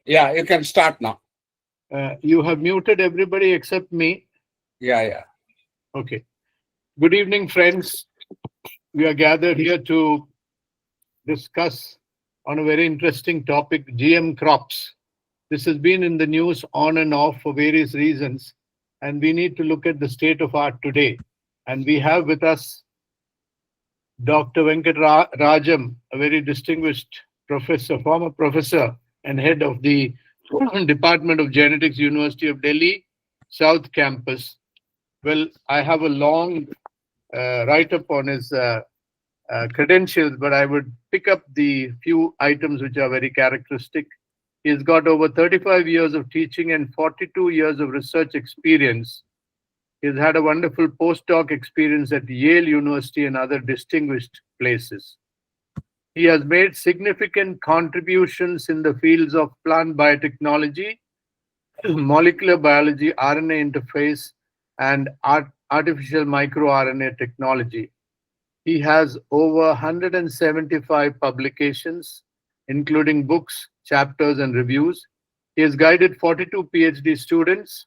Yeah, you can start now. You have muted everybody except me. Yeah. Okay. Good evening, friends. We are gathered here to discuss on a very interesting topic, GM crops. This has been in the news on and off for various reasons, and we need to look at the state of art today. And we have with us Dr. Venkat Rajam, a very distinguished professor, former professor and head of the Department of Genetics, University of Delhi, South Campus. Well, I have a long write-up on his credentials, but I would pick up the few items which are very characteristic. He's got over 35 years of teaching and 42 years of research experience. He's had a wonderful postdoc experience at Yale University and other distinguished places. He has made significant contributions in the fields of plant biotechnology, molecular biology, RNA interface, and artificial microRNA technology. He has over 175 publications, including books, chapters, and reviews. He has guided 42 PhD students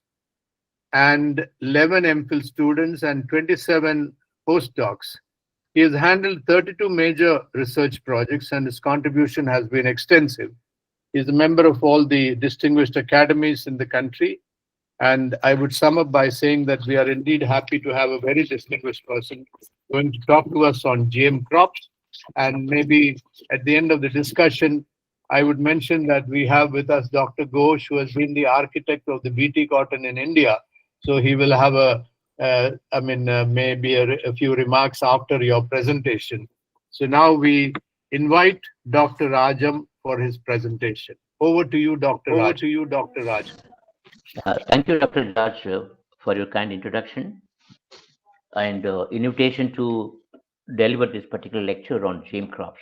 and 11 MPhil students and 27 postdocs. He has handled 32 major research projects and his contribution has been extensive. He is a member of all the distinguished academies in the country. And I would sum up by saying that we are indeed happy to have a very distinguished person going to talk to us on GM crops. And maybe at the end of the discussion, I would mention that we have with us Dr. Ghosh, who has been the architect of the BT cotton in India. So he will have maybe a few remarks after your presentation. So now we invite Dr. Rajam for his presentation. Over to you, Dr. Raj. Over to you, Dr. Raj. Thank you, Dr. Raj, for your kind introduction and invitation to deliver this particular lecture on GM crops.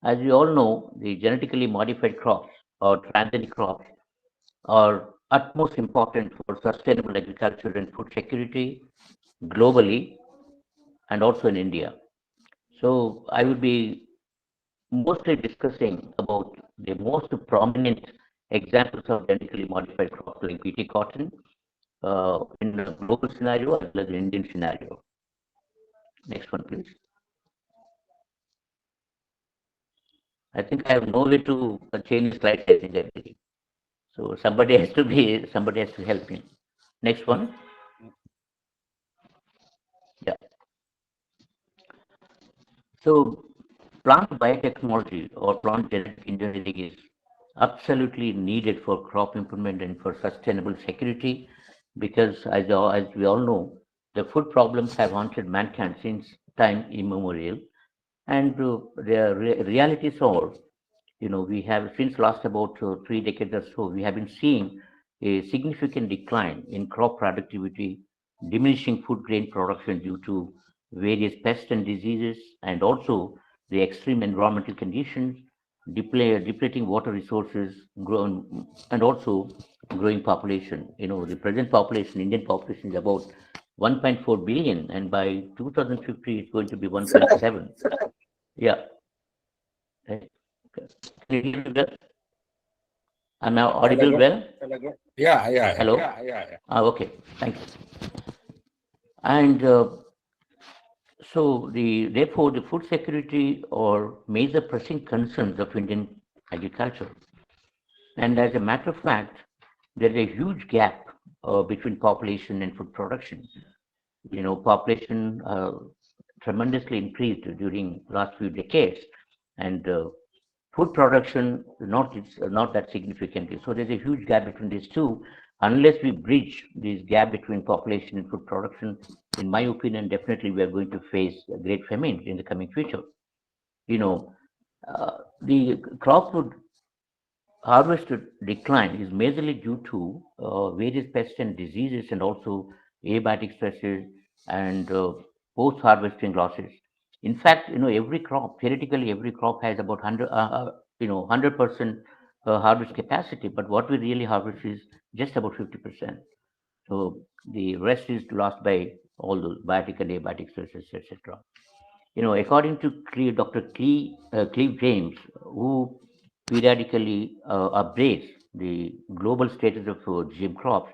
As we all know, the genetically modified crops or transgenic crops are utmost important for sustainable agriculture and food security globally and also in India. So I will be mostly discussing about the most prominent examples of genetically modified crops like BT cotton in a global scenario as well as an Indian scenario. Next one, please. I think I have no way to change the slides. I believe. So somebody has to help me. Next one. Yeah. So plant biotechnology or plant genetic engineering is absolutely needed for crop improvement and for sustainable security, because as we all know, the food problems have haunted mankind since time immemorial, and the realities are, we have since last about 3 decades or so, we have been seeing a significant decline in crop productivity, diminishing food grain production due to various pests and diseases, and also the extreme environmental conditions, depleting water resources, and also growing population. The present population, Indian population, is about 1.4 billion, and by 2050 it's going to be 1.7. Yeah. Right. Okay. Can you hear me well? Am I audible well? Yeah. Hello? Okay. Thank you. And so therefore the food security or major pressing concerns of Indian agriculture. And as a matter of fact, there is a huge gap between population and food production. Population tremendously increased during last few decades, and food production not that significantly. So there's a huge gap between these two. Unless we bridge this gap between population and food production, in my opinion, definitely we are going to face a great famine in the coming future. The crop would harvest decline is majorly due to various pests and diseases, and also abiotic stresses and post-harvesting losses. In fact, every crop, theoretically, every crop has about 100% harvest capacity, but what we really harvest is just about 50%. So the rest is lost by all the biotic and abiotic stresses, etc. According to Dr. Cleve James, who periodically updates the global status of GM crops.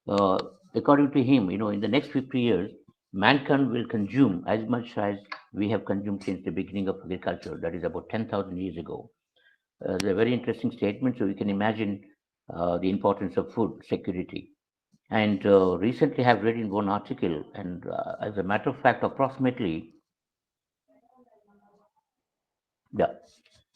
Uh, According to him, in the next 50 years, mankind will consume as much as we have consumed since the beginning of agriculture. That is about 10,000 years ago. It's a very interesting statement. So you can imagine the importance of food security. And recently, I have read in one article, and as a matter of fact, yeah,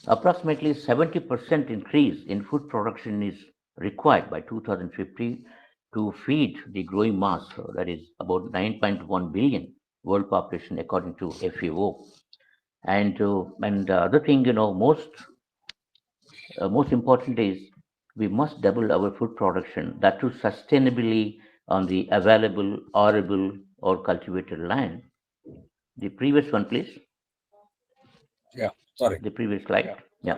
approximately 70% increase in food production is required by 2050 to feed the growing mass, that is about 9.1 billion world population, according to FAO. And the other thing, most important is we must double our food production, that too sustainably on the available, arable, or cultivated land. The previous one, please. Yeah. Sorry. The previous slide. Yeah.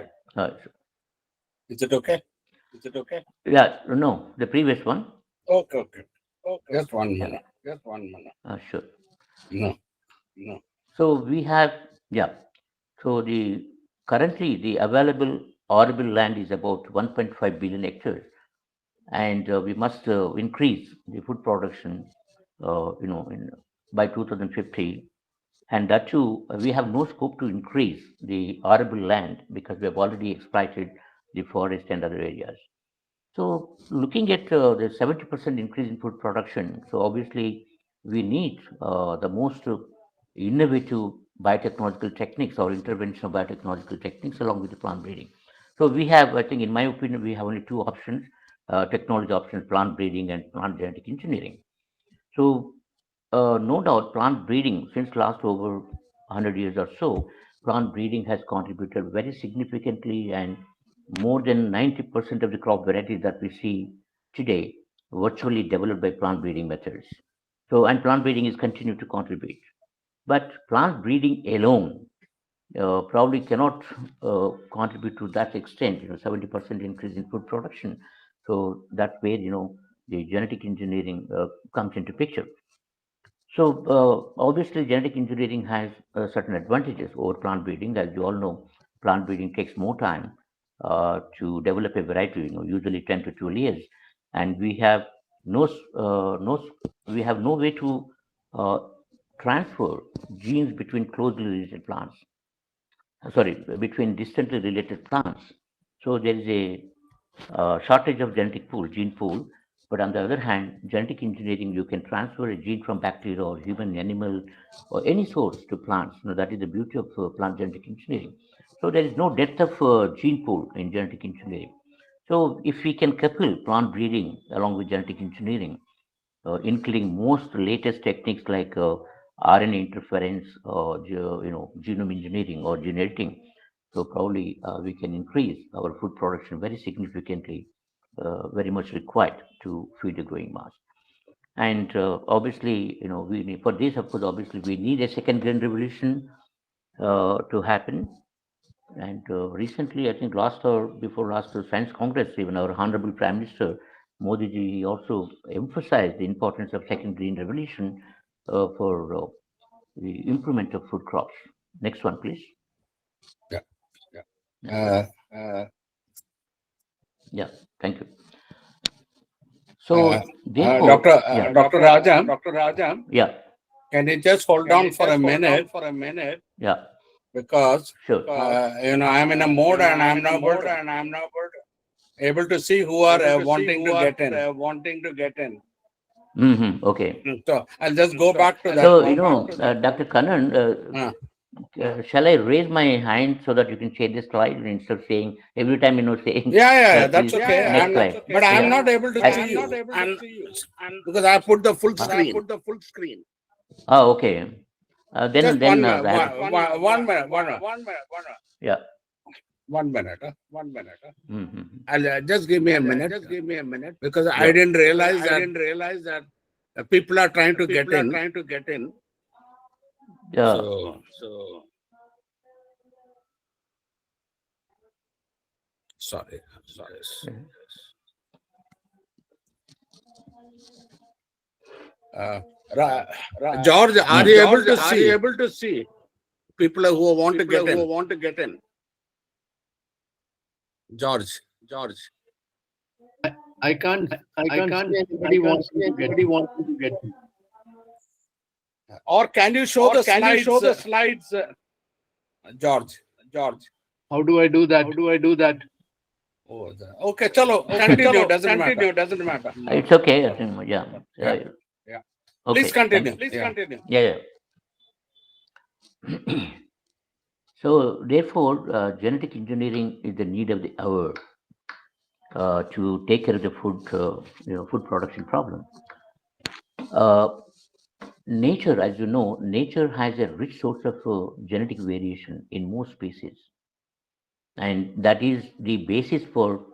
Is it okay? Is it okay? Yeah. No, the previous one. Okay. Okay. Okay. Just 1 minute. Just 1 minute. Sure. No. No. So we have, yeah. So currently the available arable land is about 1.5 billion hectares, and we must increase the food production, by 2050. And that too, we have no scope to increase the arable land because we have already exploited the forest and other areas. So looking at the 70% increase in food production, so obviously we need the most innovative biotechnological techniques or interventional biotechnological techniques along with the plant breeding. So we have, I think, in my opinion, we have only two options: technology options, plant breeding and plant genetic engineering. So no doubt, plant breeding since last over 100 years or so, plant breeding has contributed very significantly, and more than 90% of the crop varieties that we see today virtually developed by plant breeding methods. So, and plant breeding is continued to contribute. But plant breeding alone probably cannot contribute to that extent, 70% increase in food production. So that's where, the genetic engineering comes into picture. So obviously, genetic engineering has certain advantages over plant breeding. As you all know, plant breeding takes more time to develop a variety. Usually 10 to 12 years, and we have no s- no s- we have no way to uh, transfer genes between closely related plants. Sorry, between distantly related plants. So there is a shortage of genetic pool, gene pool. But on the other hand, genetic engineering, you can transfer a gene from bacteria or human, animal, or any source to plants. That is the beauty of plant genetic engineering. So there is no depth of gene pool in genetic engineering. So if we can couple plant breeding along with genetic engineering, including most latest techniques like RNA interference or genome engineering or gene editing, so probably we can increase our food production very significantly, very much required to feed the growing mass. And obviously, we need, for this, of course, obviously we need a second green revolution to happen. And recently, I think last or before last Science Congress, even our Honorable Prime Minister Modi ji also emphasized the importance of second green revolution for the improvement of food crops. Next one, please. Yeah. Yeah. Yeah. Thank you. So therefore, Dr. Rajam, yeah, can you just hold down for a minute? yeah, Because sure. I'm in a mode and I'm not able to see who are wanting to get in. Okay. So I'll just go back to that. So Dr. Kannan, shall I raise my hand so that you can share the slide instead of saying every time saying? Yeah, that's please, okay. Next slide. But I'm Yeah. not able to see you. And because I put the full screen. Oh, okay. Just Then one minute. yeah. 1 minute. Mm-hmm. I'll just give me a minute. Because I didn't realize that people are trying to get in. Yeah. So sorry. George, are you able to see people who want to get in? George. I can't I I can't can't see I anybody can't wanting see to get anybody wanting to get me. Or can you show or the can you show slides, the slides? George? How do I do that? How do I do that? Oh, okay, chalo, Okay, continue. chalo, Doesn't matter. continue, doesn't matter. It's okay. I think, yeah. Yeah. Okay. Please continue. Please Yeah. continue. Yeah. So therefore, genetic engineering is the need of the hour to take care of the food production problem. Uh, Nature, as you know, nature has a rich source of genetic variation in most species, and that is the basis for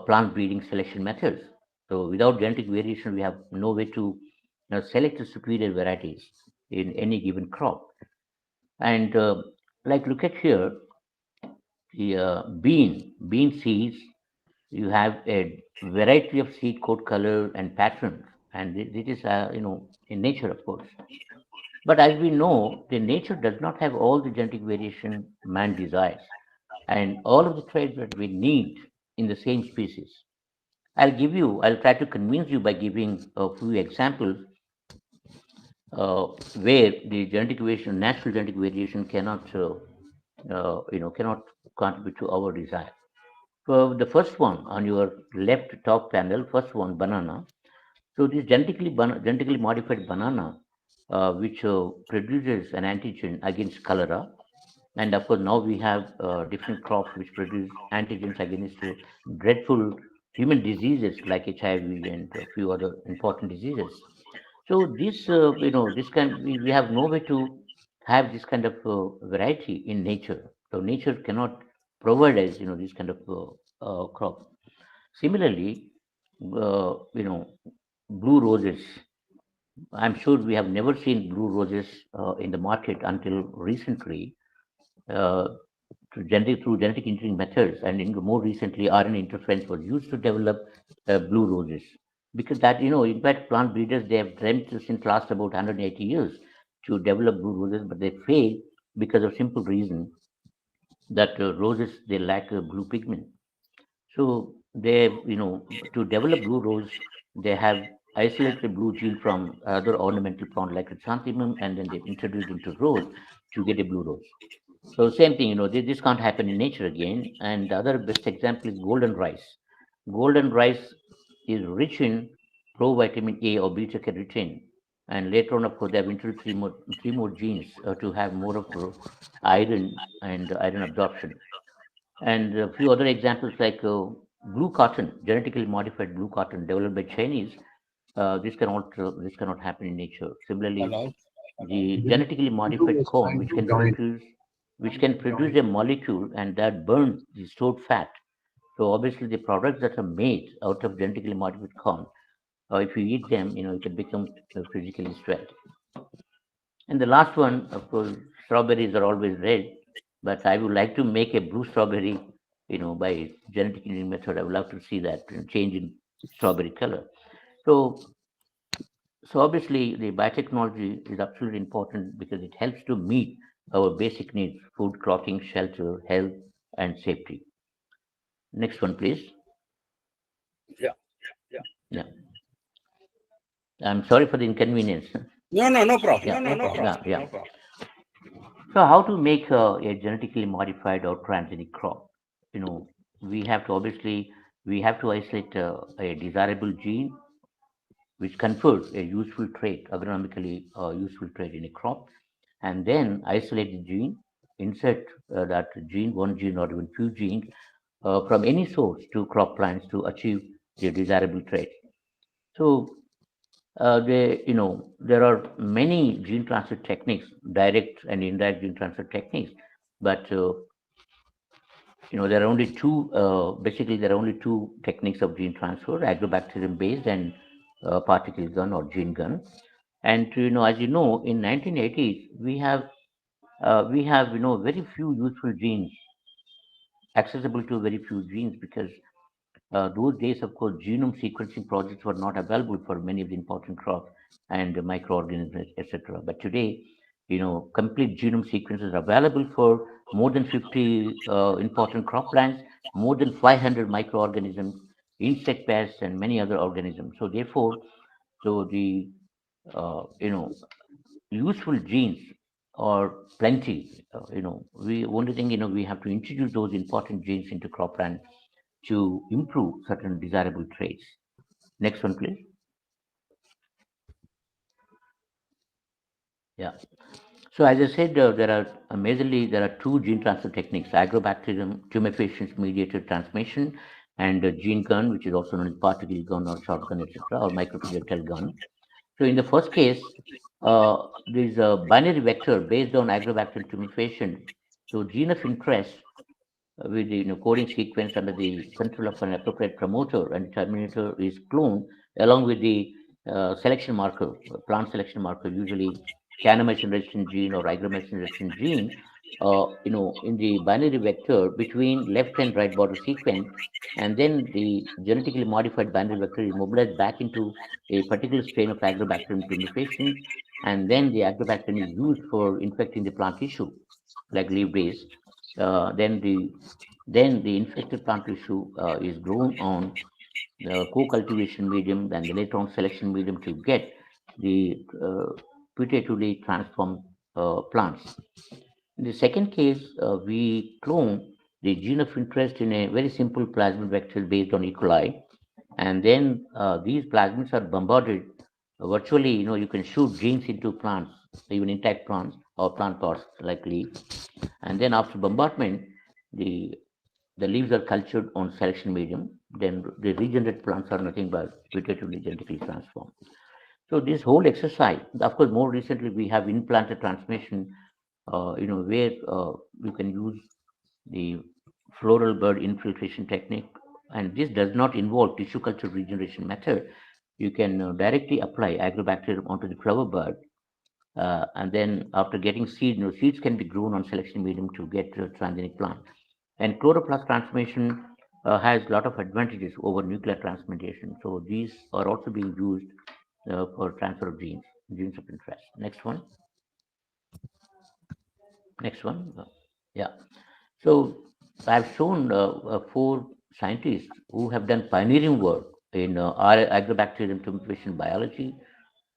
plant breeding selection methods. So without genetic variation, we have no way to select the superior varieties in any given crop. And like look at here, the bean seeds, you have a variety of seed coat color and patterns, and it is in nature, of course. But as we know, the nature does not have all the genetic variation man desires and all of the traits that we need in the same species. I'll try to convince you by giving a few examples where the genetic variation, natural genetic variation cannot contribute to our desire. So the first one on your left top panel, first one, banana. So this genetically modified banana, which produces an antigen against cholera, and of course now we have different crops which produce antigens against dreadful human diseases like HIV and a few other important diseases. So we have no way to have this kind of variety in nature. So nature cannot provide us this kind of crop. Similarly, you know, blue roses. I'm sure we have never seen blue roses in the market until recently. Uh, through genetic engineering methods, and more recently, RNA interference was used to develop blue roses. Because that, in fact, plant breeders they have dreamt since last about 180 years to develop blue roses, but they fail because of simple reason that roses they lack blue pigment. So to develop blue rose, they have isolated blue gene from other ornamental plant like chrysanthemum, and then they introduced into rose to get a blue rose. So same thing, this can't happen in nature again. And the other best example is golden rice. Golden rice is rich in provitamin A or beta carotene. And later on, of course, they have introduced three more genes to have more of iron and iron absorption. And a few other examples like blue cotton, genetically modified blue cotton developed by Chinese. This cannot happen in nature. Similarly, Hello. the genetically modified Was corn, trying which to can join. produce a molecule and that burns the stored fat. So obviously, the products that are made out of genetically modified corn, if you eat them, you can become physically stressed. And the last one, of course, strawberries are always red, but I would like to make a blue strawberry, by genetic engineering method. I would love to see that change in strawberry color. So, so obviously, the biotechnology is absolutely important because it helps to meet our basic needs: food, clothing, shelter, health, and safety. Next one, please. Yeah. Yeah, I'm sorry for the inconvenience. No problem. Yeah, No problem. yeah. So, how to make a genetically modified or transgenic crop? You know, we have to isolate a desirable gene which confers a useful trait, agronomically useful trait in a crop, and then isolate the gene, insert that gene, one gene or even few genes from any source to crop plants to achieve the desirable trait. So there are many gene transfer techniques, direct and indirect gene transfer techniques, but there are only two. Basically, there are only two techniques of gene transfer: agrobacterium-based and particle gun or gene gun. And as you know, in 1980s, we have very few useful genes accessible to very few genes because those days, of course, genome sequencing projects were not available for many of the important crops and microorganisms, etc. But today, complete genome sequences are available for more than 50 important croplands, more than 500 microorganisms, insect pests, and many other organisms. So therefore, so the useful genes are plenty. We only thing we have to introduce those important genes into cropland to improve certain desirable traits. Next one, please. Yeah. So as I said, there are majorly there are two gene transfer techniques: agrobacterium tumefaciens mediated transmission, and gene gun, which is also known as particle gun or shotgun, etc., or microprojectile gun. So in the first case, there is a binary vector based on agrobacterium tumefacient. So gene of interest with the coding sequence under the control of an appropriate promoter and terminator is cloned along with the selection marker, plant selection marker, usually canamycin resistant gene or agromycin resistant gene, in the binary vector between left and right border sequence, and then the genetically modified binary vector is mobilized back into a particular strain of Agrobacterium tumefaciens, and then the Agrobacterium is used for infecting the plant tissue, like leaf base. Then the infected plant tissue is grown on the co-cultivation medium and the later on selection medium to get the putatively transformed plants. In the second case, we clone the gene of interest in a very simple plasmid vector based on E. coli, and then these plasmids are bombarded virtually. You can shoot genes into plants, even intact plants or plant parts like leaf, and then after bombardment, the the leaves are cultured on selection medium. Then the regenerated plants are nothing but putatively genetically transformed. So this whole exercise, of course, more recently we have implanted transmission, where you can use the floral bird infiltration technique, and this does not involve tissue culture regeneration method. You can directly apply agrobacterium onto the flower bud, and then after getting seed, seeds can be grown on selection medium to get a transgenic plant. And chloroplast transformation has a lot of advantages over nuclear transplantation. So these are also being used for transfer of genes of interest. Next one. Next one. Yeah. So I've shown four scientists who have done pioneering work in agrobacterium tumefaciens biology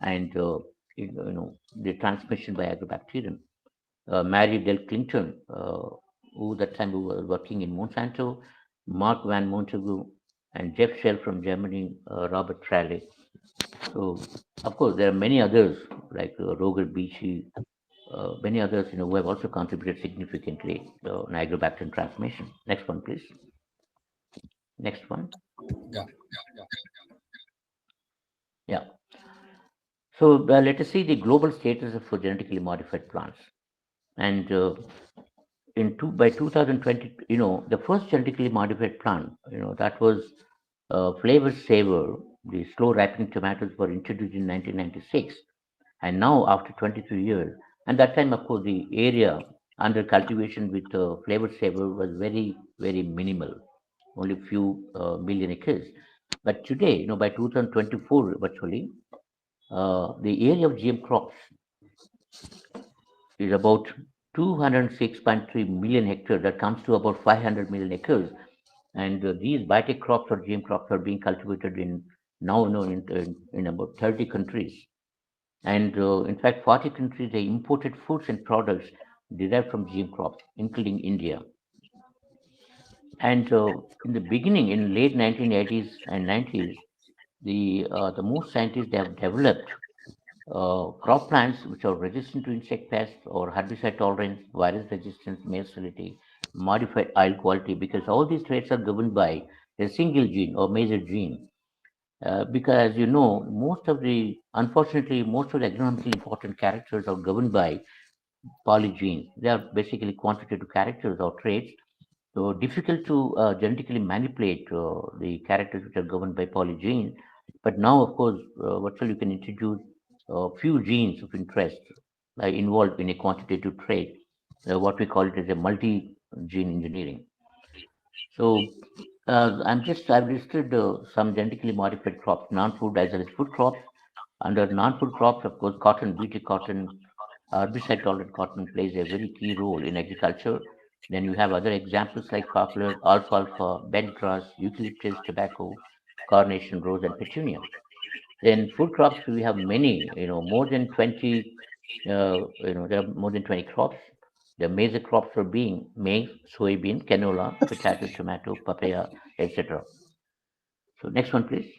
and the transmission by agrobacterium. Mary Del Clinton, who that time we were working in Monsanto, Mark Van Montagu, and Jeff Shell from Germany, Robert Traley. So, of course, there are many others like Roger Beachy, many others, who have also contributed significantly in agrobacterium transmission. Next one, please. Next one. Yeah. Yeah. So let us see the global status of genetically modified plants. And by 2020, the first genetically modified plant, that was Flavor Saver. The slow ripening tomatoes were introduced in 1996, and now after 23 years, and that time, of course, the area under cultivation with Flavor Saver was very, very minimal, only a few million acres. But today, by 2024, virtually, the area of GM crops is about 206.3 million hectares. That comes to about 500 million acres. And these biotech crops or GM crops are being cultivated in now in about 30 countries. And in fact, 40 countries they imported foods and products derived from GM crops, including India. And in the beginning, in late 1980s and 90s, the most scientists they have developed crop plants which are resistant to insect pests or herbicide tolerance, virus resistance, male sterility, modified oil quality, because all these traits are governed by a single gene or major gene. Because as you know, unfortunately, most of the economically important characters are governed by polygenes. They are basically quantitative characters or traits, so difficult to genetically manipulate the characters which are governed by polygenes. But now, of course, virtually you can introduce a few genes of interest involved in a quantitative trait, what we call it as a multi-gene engineering. So I've listed some genetically modified crops, non-food as well as food crops. Under non-food crops, of course, cotton, BT cotton, herbicide tolerant cotton plays a very key role in agriculture. Then you have other examples like poplar, alfalfa, bent grass, eucalyptus, tobacco, carnation, rose, and petunia. Then food crops, we have many, more than 20, there are more than 20 crops. The major crops are being maize, soybean, canola, potato, tomato, papaya, etc. So next one, please.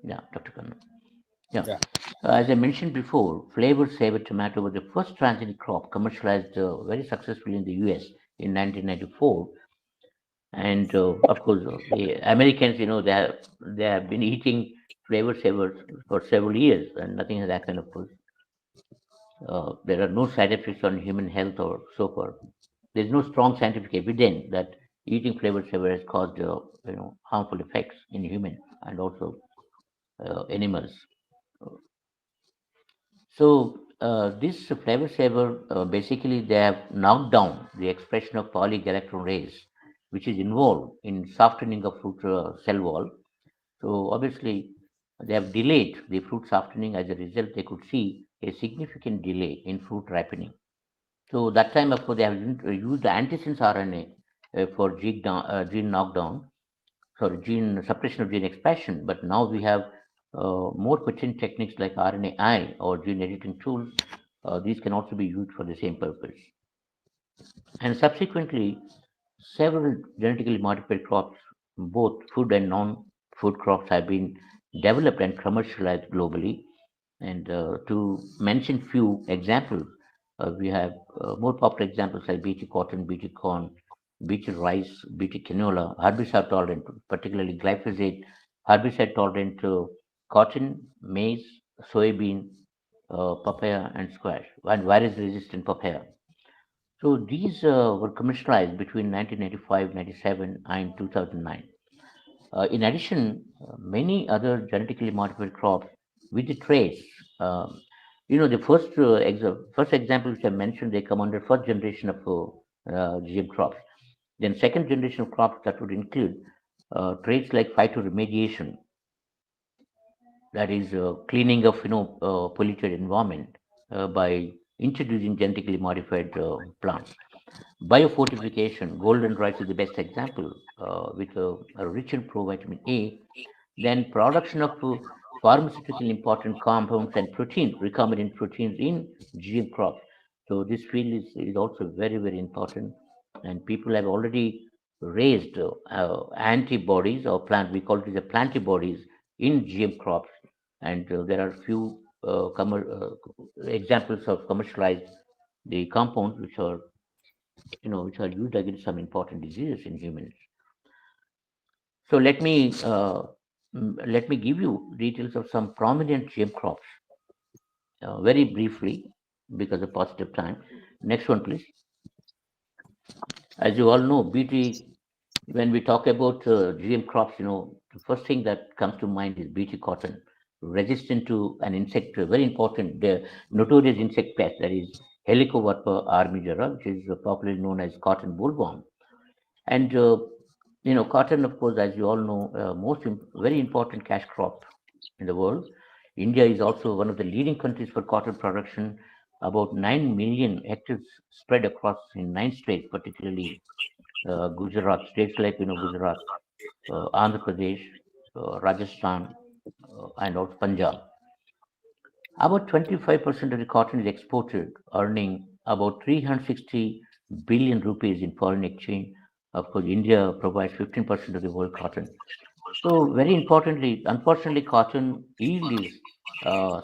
Yeah, Dr. Khanna. Yeah. Yeah. As I mentioned before, flavored saver tomato was the first transgenic crop commercialized very successfully in the US in 1994. And of course, the Americans, they have been eating flavored savers for several years, and nothing has happened. Of course, there are no side effects on human health or so forth. There's no strong scientific evidence that eating flavored saver has caused, harmful effects in human and also animals. So this flavor saver, basically they have knocked down the expression of polygalactoronase, which is involved in softening of fruit cell wall. So obviously they have delayed the fruit softening. As a result, they could see a significant delay in fruit ripening. So that time, of course, they have used the antisense RNA for gene knockdown, sorry, gene suppression of gene expression. But now we have more potent techniques like RNAi or gene editing tools. These can also be used for the same purpose. And subsequently, several genetically modified crops, both food and non-food crops, have been developed and commercialized globally. And to mention few examples, we have more popular examples like BT cotton, BT corn, BT rice, BT canola, herbicide tolerant, particularly glyphosate, herbicide tolerant to cotton, maize, soybean, papaya, and squash, and virus resistant papaya. So these were commercialized between 1995, 97, and 2009. In addition, many other genetically modified crops with the traits, um, the first example which I mentioned, they come under first generation of GM crops. Then second generation of crops that would include traits like phytoremediation, that is cleaning of polluted environment by introducing genetically modified plants. Biofortification, golden rice is the best example, with a rich in provitamin A. Then production of pharmaceutical important compounds and proteins, recombinant proteins in GM crops. So this field is also very, very important. And people have already raised antibodies or we call it the plantibodies in GM crops. And there are few examples of commercialized the compounds which are used against some important diseases in humans. So let me give you details of some prominent GM crops very briefly because of positive time. Next one, please. As you all know, BT. When we talk about GM crops, the first thing that comes to mind is BT cotton, resistant to an insect, very important, the notorious insect pest, that is Helicoverpa armigera, which is popularly known as cotton bollworm. And cotton, of course, as you all know, very important cash crop in the world. India is also one of the leading countries for cotton production. About 9 million hectares spread across in 9 states, particularly Gujarat, states like Gujarat, Andhra Pradesh, Rajasthan, and also Punjab. About 25% of the cotton is exported, earning about 360 billion rupees in foreign exchange. Of course, India provides 15% of the world cotton. So, very importantly, unfortunately, cotton yield is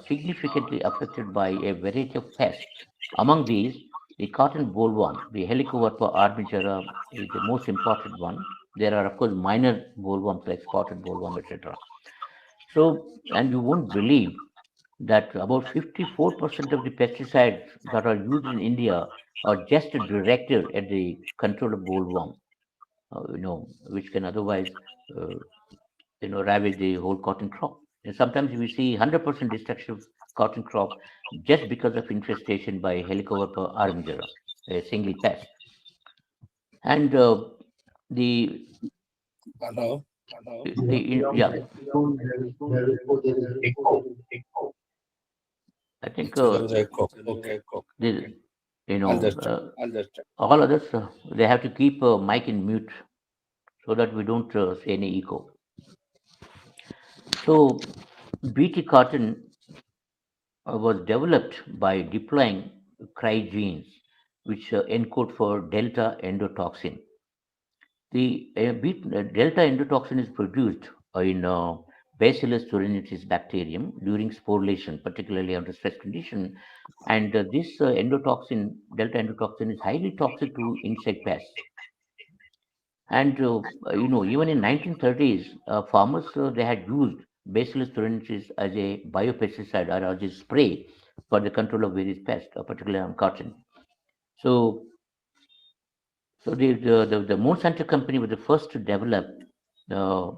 significantly affected by a variety of pests. Among these, the cotton bollworm, the Helicoverpa armigera, is the most important one. There are, of course, minor bollworms like spotted bollworm, etc. So, and you won't believe that about 54% of the pesticides that are used in India are just directed at the control of bollworm, which can otherwise, uh, ravage the whole cotton crop. And sometimes we see 100% destruction of cotton crop just because of infestation by Helicoverpa armigera, a single pest. And the Hello. yeah, I think There is echo. Okay. this, You know, Understand. Understand. all others, they have to keep mic in mute so that we don't see any echo. So BT cotton was developed by deploying cry genes, which encode for delta endotoxin. The delta endotoxin is produced in Bacillus thuringiensis bacterium during sporulation, particularly under stress condition. And this delta endotoxin, is highly toxic to insect pests. And even in 1930s, farmers they had used Bacillus thuringiensis as a biopesticide or as a spray for the control of various pests, particularly on cotton. So, the Monsanto company was the first to develop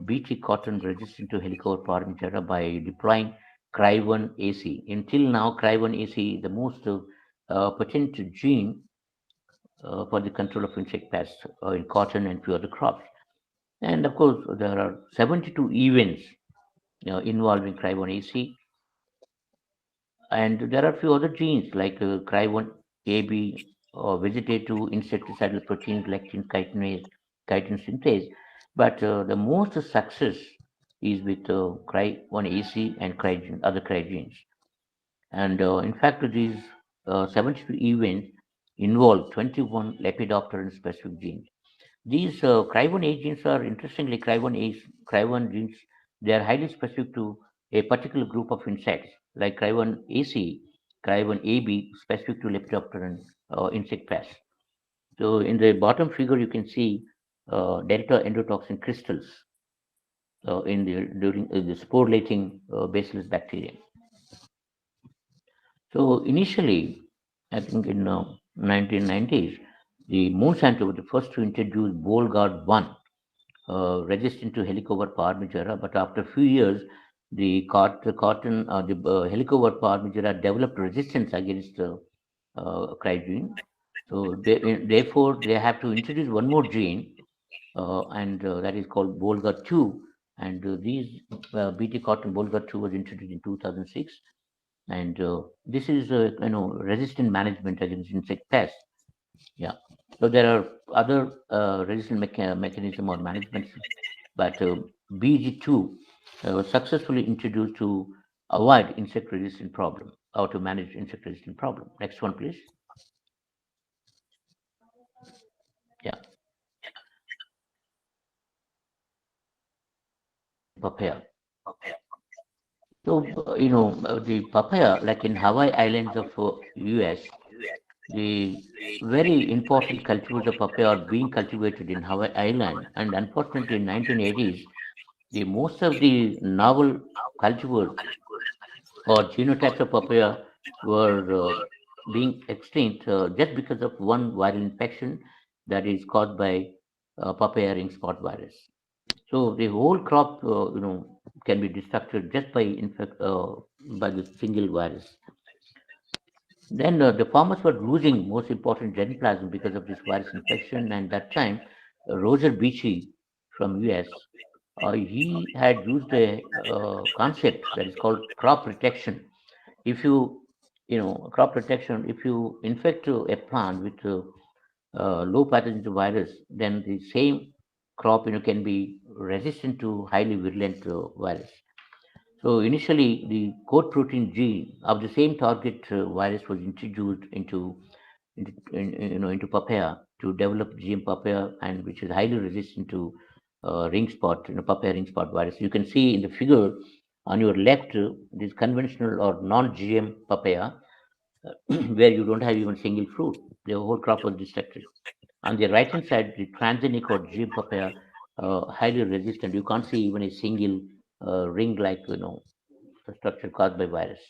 BT cotton resistant to Helicobacter pyrethrum by deploying Cry1 AC. Until now, Cry1 AC, the most potent gene for the control of insect pests in cotton and few other crops. And of course, there are 72 events involving Cry1 AC, and there are few other genes like Cry1 AB, vegetative insecticidal protein, lectin, chitinase, chitin synthase. But the most success is with Cry1 AC and other Cry genes. And in fact, these 72 events involve 21 lepidopteran specific genes. These Cry1 agents are interestingly Cry1 genes. They are highly specific to a particular group of insects, like Cry1 AC, Cry1 AB, specific to Lepidopteran insect pests. So in the bottom figure, you can see delta endotoxin crystals in the during the sporulating Bacillus bacteria. So initially, I think in 1990s, the Monsanto was the first to introduce Bolgard 1 resistant to Helicobacter pyrethrum, but after a few years, the Helicobacter pyrethrum developed resistance against cry gene. So therefore, they have to introduce one more gene, and that is called Bolgar2. And these BT cotton Bolgar2 was introduced in 2006, and this is resistant management against insect pests. Yeah. So there are other resistant mechanism or management, but BG2 was successfully introduced to avoid insect resistant problem or to manage insect resistant problem. Next one, please. Yeah. Papaya. So, the papaya, like in Hawaii Islands of US, the very important cultivars of papaya are being cultivated in Hawaii Island. And unfortunately, in 1980s, the most of the novel cultivars or genotypes of papaya were being extinct just because of one viral infection that is caused by papaya ring spot virus. So the whole crop, can be destructed just by the single virus. Then the farmers were losing most important germplasm because of this virus infection. And that time, Roger Beachy from US, he had used a concept that is called crop protection. If you, crop protection, if you infect a plant with low pathogen virus, then the same crop, can be resistant to highly virulent virus. So initially, the coat protein gene of the same target virus was introduced into papaya to develop GM papaya, and which is highly resistant to ring spot, papaya ring spot virus. You can see in the figure on your left, this conventional or non-GM papaya, where you don't have even single fruit. The whole crop was destructed. On the right hand side, the transgenic or GM papaya, highly resistant. You can't see even a single ring like structure caused by virus.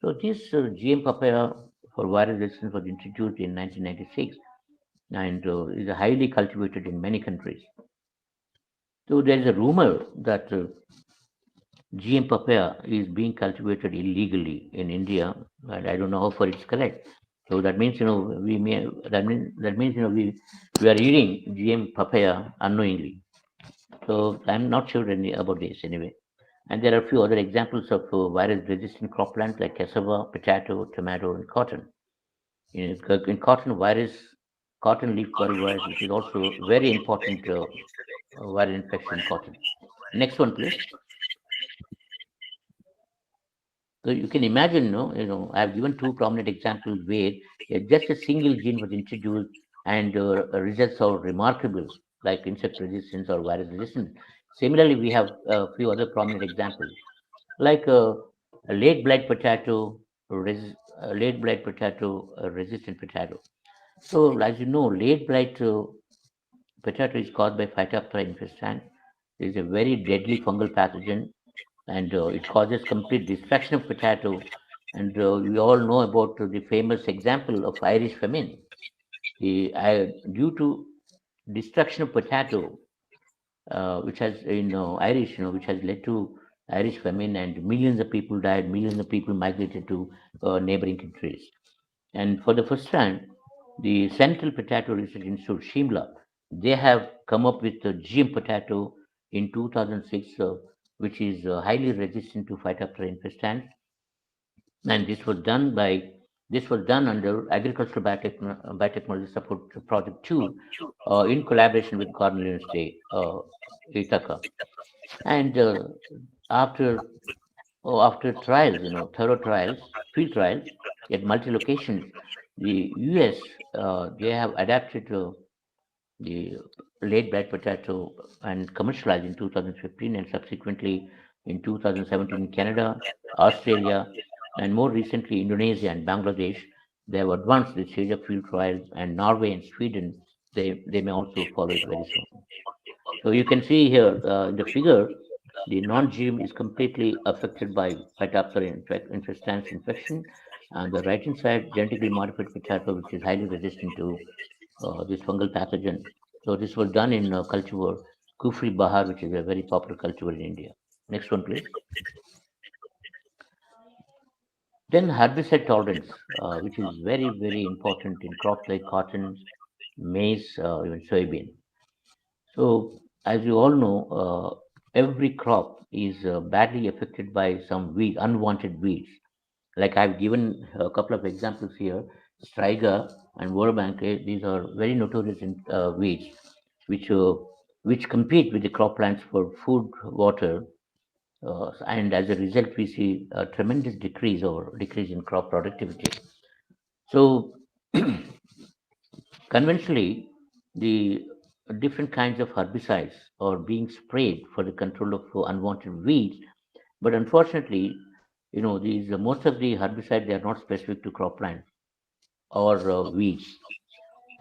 So this GM papaya for viral resistance was introduced in 1996 and is highly cultivated in many countries. So there is a rumor that GM papaya is being cultivated illegally in India, and I don't know how far it's correct. So that means we are eating GM papaya unknowingly. So I'm not sure about this anyway. And there are a few other examples of virus-resistant croplands like cassava, potato, tomato, and cotton. in cotton virus, cotton leaf curl virus, which is also very important viral infection in cotton. Next one, please. So you can imagine, no, I've given two prominent examples where just a single gene was introduced and results are remarkable, like insect resistance or virus resistance. Similarly, we have a few other prominent examples, like a late blight potato, late blight potato, resistant potato. So, as you know, late blight potato is caused by Phytophthora infestans. It is a very deadly fungal pathogen, and it causes complete destruction of potato. And we all know about the famous example of Irish famine. Due to destruction of potato, which has Irish, which has led to Irish famine, and millions of people died, millions of people migrated to neighboring countries. And for the first time, the Central Potato Research Institute, Shimla, they have come up with the GM potato in 2006, which is highly resistant to Phytophthora infestans, and this was done under Agricultural Biotechnology Support Project 2 in collaboration with Cornell University, Ithaca. And after after trials, thorough trials, field trials at multi locations, the US they have adapted the late blight potato and commercialized in 2015 and subsequently in 2017 in Canada, Australia, and more recently Indonesia and Bangladesh. They have advanced the stage of field trials, and Norway and Sweden, they may also follow it very soon. So you can see here in the figure, the non-GM is completely affected by Phytophthora infestans infection, and the right-hand side, genetically modified potato, which is highly resistant to this fungal pathogen. So this was done in cultivar Kufri Bahar, which is a very popular cultivar in India. Next one, please. Then herbicide tolerance, which is very, very important in crops like cotton, maize, even soybean. So, as you all know, every crop is badly affected by some unwanted weeds. Like I've given a couple of examples here, striga and Warbank. These are very notorious weeds, which uh, which compete with the crop plants for food, water, and as a result, we see a tremendous decrease in crop productivity. So, conventionally, the different kinds of herbicides are being sprayed for the control of unwanted weeds, but unfortunately, these most of the herbicides they are not specific to cropland or weeds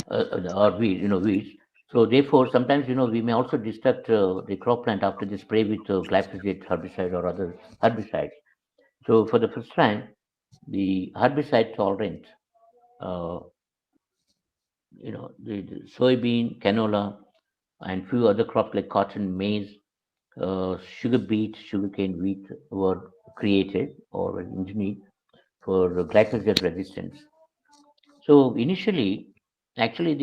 weeds. So therefore, sometimes we may also destruct the cropland after they spray with glyphosate herbicide or other herbicides. So for the first time, the herbicide tolerant, uh, the soybean, canola, and few other crops like cotton, maize, sugar beet, sugarcane wheat were created or engineered for glyphosate resistance. So initially, actually,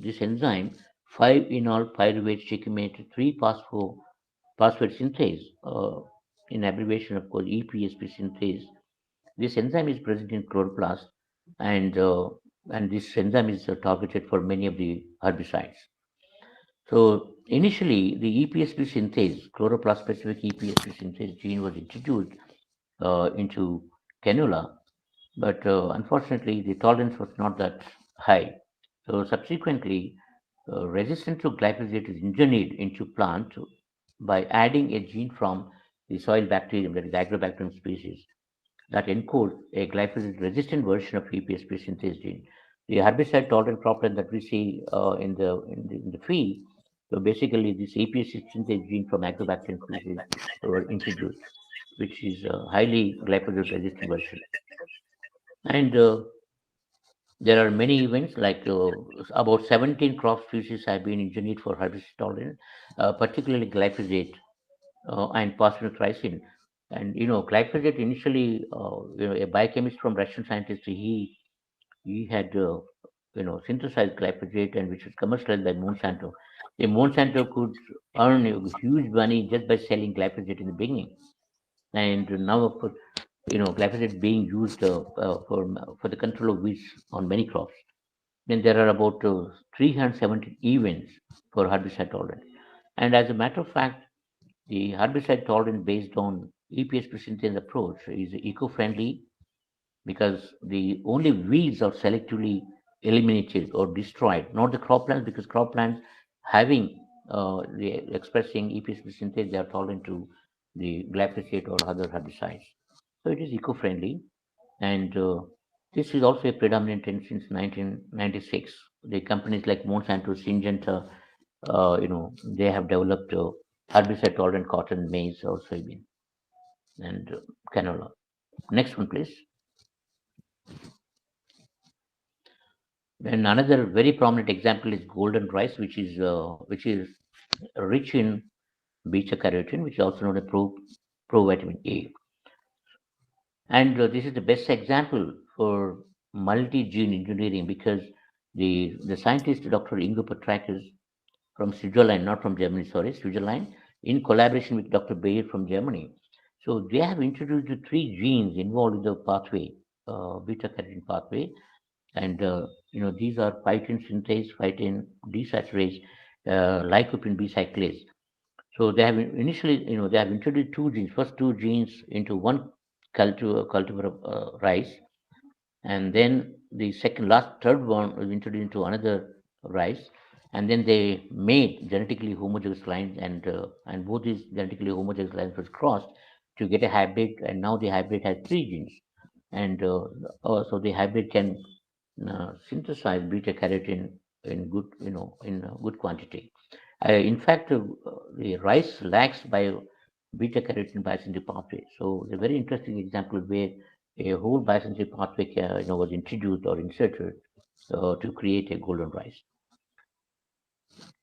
this enzyme 5-enol pyruvate shikimate 3-phosphate synthase, in abbreviation, of course, EPSP synthase. This enzyme is present in chloroplast, and this enzyme is targeted for many of the herbicides. So initially, the EPSP synthase, chloroplast-specific EPSP synthase gene was introduced into canola, but unfortunately, the tolerance was not that high. So subsequently, resistance to glyphosate is engineered into plant by adding a gene from the soil bacterium, that is agrobacterium species, that encodes a glyphosate-resistant version of EPSP synthase gene. The herbicide-tolerant cropland that we see in the field, so basically this EPSP synthase gene from agrobacterium species were introduced, which is a highly glyphosate-resistant version. And there are many events like about 17 crop species have been engineered for herbicide tolerance, particularly glyphosate and phosphoryltrizine. And glyphosate initially, a biochemist from Russian scientist, he had synthesized glyphosate and which was commercialized by Monsanto. The Monsanto could earn a huge money just by selling glyphosate in the beginning, and now of course glyphosate being used for the control of weeds on many crops. Then there are about 370 events for herbicide tolerance. And as a matter of fact, the herbicide tolerance based on EPS percentage approach is eco-friendly because the only weeds are selectively eliminated or destroyed, not the croplands, because croplands having the expressing EPS percentage, they are tolerant to the glyphosate or other herbicides. So it is eco-friendly, and this is also a predominant trend since 1996. The companies like Monsanto, Syngenta, they have developed herbicide-tolerant cotton, maize, or soybean, and canola. Next one, please. Then another very prominent example is golden rice, which is rich in beta carotene, which is also known as provitamin A. And this is the best example for multi-gene engineering because the scientist Dr. Ingo Petrakis from Switzerland, not from Germany, sorry, Switzerland, in collaboration with Dr. Bayer from Germany. So they have introduced the three genes involved in the pathway, beta carotene pathway, and these are phytin synthase, phytin desaturase, lycopene bicyclase. So they have initially, they have introduced two genes, first two genes into one cultivar of rice, and then the third one was introduced into another rice, and then they made genetically homologous lines, and both these genetically homologous lines was crossed to get a hybrid, and now the hybrid has three genes, and so the hybrid can synthesize beta carotene in good quantity. In fact, the rice lacks beta carotene biosynthetic pathway. So it's a very interesting example where a whole biosynthetic pathway was introduced or inserted to create a golden rice.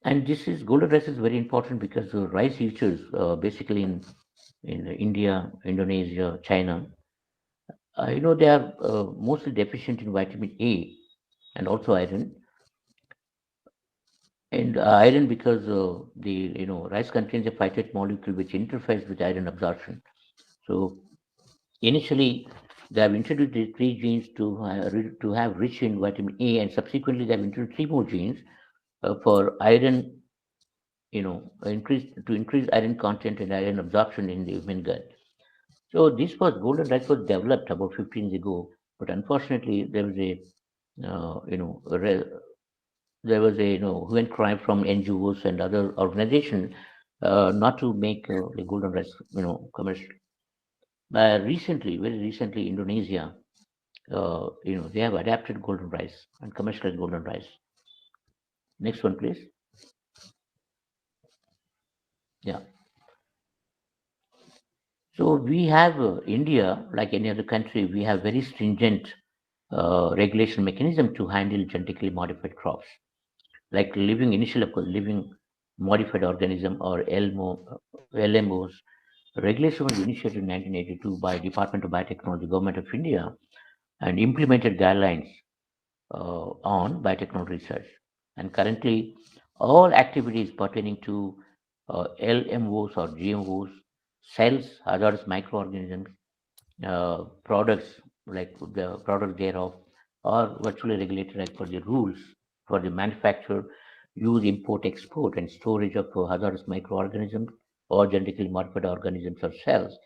And golden rice is very important because rice eaters, basically in India, Indonesia, China, they are mostly deficient in vitamin A and also iron. And iron because the rice contains a phytate molecule which interferes with iron absorption. So initially they have introduced the three genes to have rich in vitamin A, and subsequently they have introduced three more genes for iron, increase iron content and iron absorption in the human gut. So this golden rice was developed about 15 years ago, but unfortunately there was a hue and cry from NGOs and other organizations not to make the golden rice commercial. Very recently, Indonesia, they have adapted golden rice and commercialized golden rice. Next one, please. Yeah. So we have India, like any other country, we have very stringent regulation mechanism to handle genetically modified crops, like of course, living modified organism or LMOs. Regulation was initiated in 1982 by Department of Biotechnology, Government of India, and implemented guidelines on biotechnology research. And currently, all activities pertaining to LMOs or GMOs, cells, hazardous microorganisms, products like the product thereof, are virtually regulated as per the rules for the manufacture, use, import, export, and storage of hazardous microorganisms or genetically modified organisms or cells.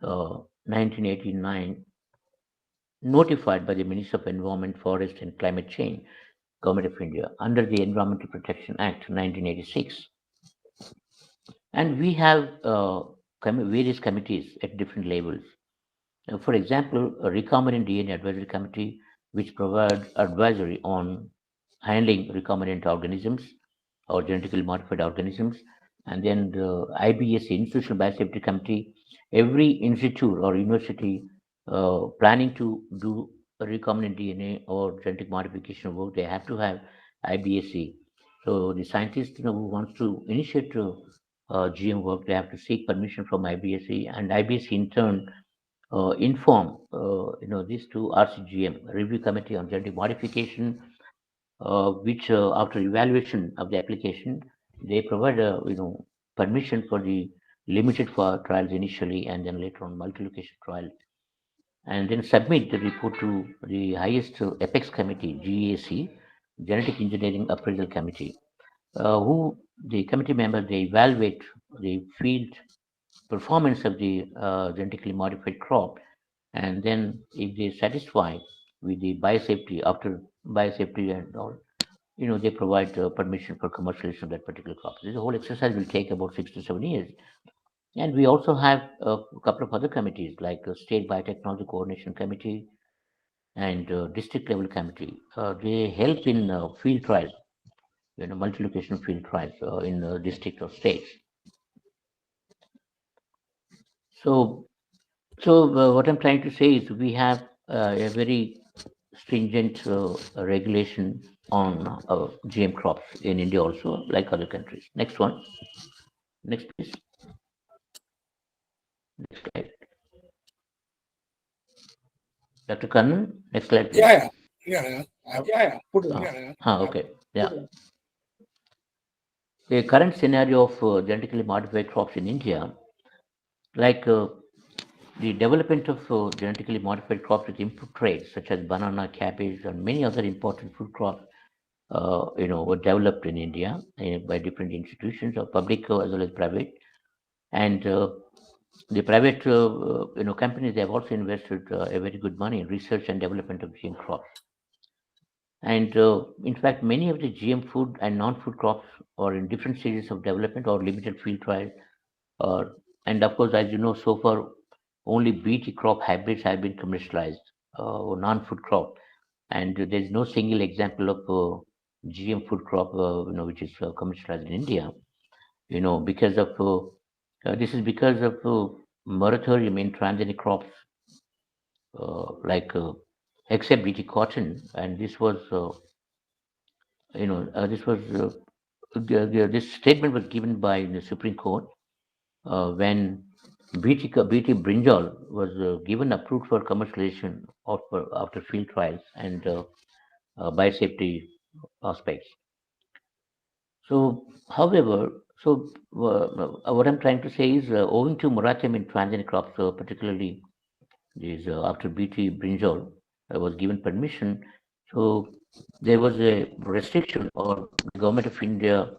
1989, notified by the Ministry of Environment, Forest and Climate Change, Government of India, under the Environmental Protection Act 1986. And we have various committees at different levels. For example, a recombinant DNA advisory committee, which provides advisory on handling recombinant organisms or genetically modified organisms. And then the IBSC, Institutional Biosafety Committee, every institute or university planning to do recombinant DNA or genetic modification work, they have to have IBSC. So the scientist who wants to initiate GM work, they have to seek permission from IBSC, and IBSC in turn inform these two RCGM, Review Committee on Genetic Modification, which after evaluation of the application, they provide permission for the limited for trials initially, and then later on multi-location trial and then submit the report to the highest apex committee, GAC, Genetic Engineering Appraisal Committee, who the committee members they evaluate the field performance of the genetically modified crop, and then if they satisfy with the biosafety after biosafety and all, they provide permission for commercialization of that particular crop. This whole exercise will take about 6 to 7 years. And we also have a couple of other committees like State Biotechnology Coordination Committee and district level committee. They help in field trials, multi-location field trials in district or states. So what I'm trying to say is we have a very stringent regulation on GM crops in India also, like other countries. Next one. Next, please. Next slide. Dr. Kannan, next slide, please. Yeah. Put it. Okay. Yeah. The current scenario of genetically modified crops in India, like the development of genetically modified crops with input traits such as banana, cabbage, and many other important food crops, were developed in India by different institutions, or public as well as private. And the private, companies, they have also invested a very good money in research and development of GM crops. And in fact, many of the GM food and non-food crops are in different stages of development or limited field trial. And of course, as you know, so far only BT crop hybrids have been commercialized, or non-food crop, and there's no single example of GM food crop, which is commercialized in India. Because of this is because of moratorium in transgenic crops, like except BT cotton, and this was, this statement was given by the Supreme Court when BT Brinjal was given approved for commercialization after field trials and biosafety aspects. So, however, what I'm trying to say is, owing to moratorium in transgenic crops, particularly these after BT Brinjal was given permission, so there was a restriction or the government of India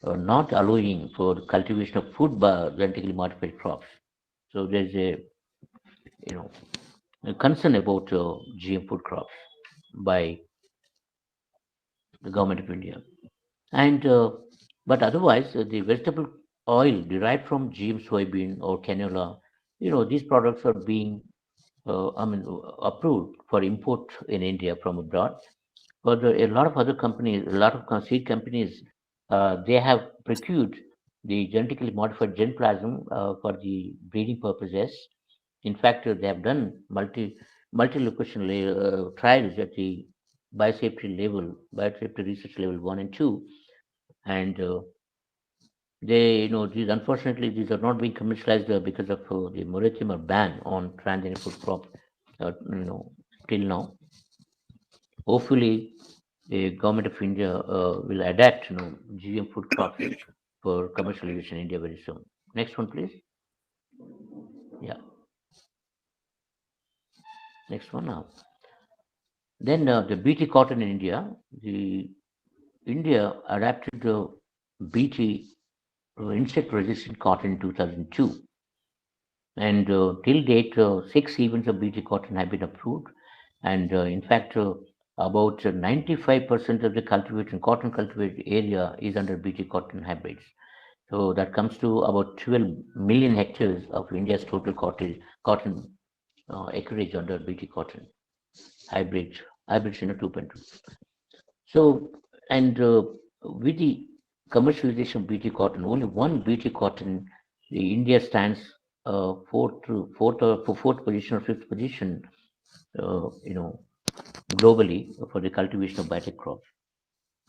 not allowing for the cultivation of food by genetically modified crops. So there's a concern about GM food crops by the government of India. And but otherwise, the vegetable oil derived from GM soybean or canola, these products are being, approved for import in India from abroad. But a lot of other companies, a lot of seed companies, they have procured the genetically modified germplasm for the breeding purposes. In fact, they have done multi-location trials at the biosafety research level 1 and 2, and these unfortunately these are not being commercialized because of the moratorium or ban on transgenic food crop, till now. Hopefully, the government of India will adapt, GM food crops for commercialization in India very soon. Next one, please. Yeah. Next one now. Then the BT cotton in India. The India adapted the BT insect-resistant cotton in 2002, and till date, 6 events of BT cotton have been approved, and in fact, about 95% of the cotton cultivated area is under BT cotton hybrids. So that comes to about 12 million hectares of India's total cotton acreage under BT cotton hybrids 2.2. So, and with the commercialization of BT cotton, only one BT cotton, India stands fourth position or fifth position, globally for the cultivation of biotech crops.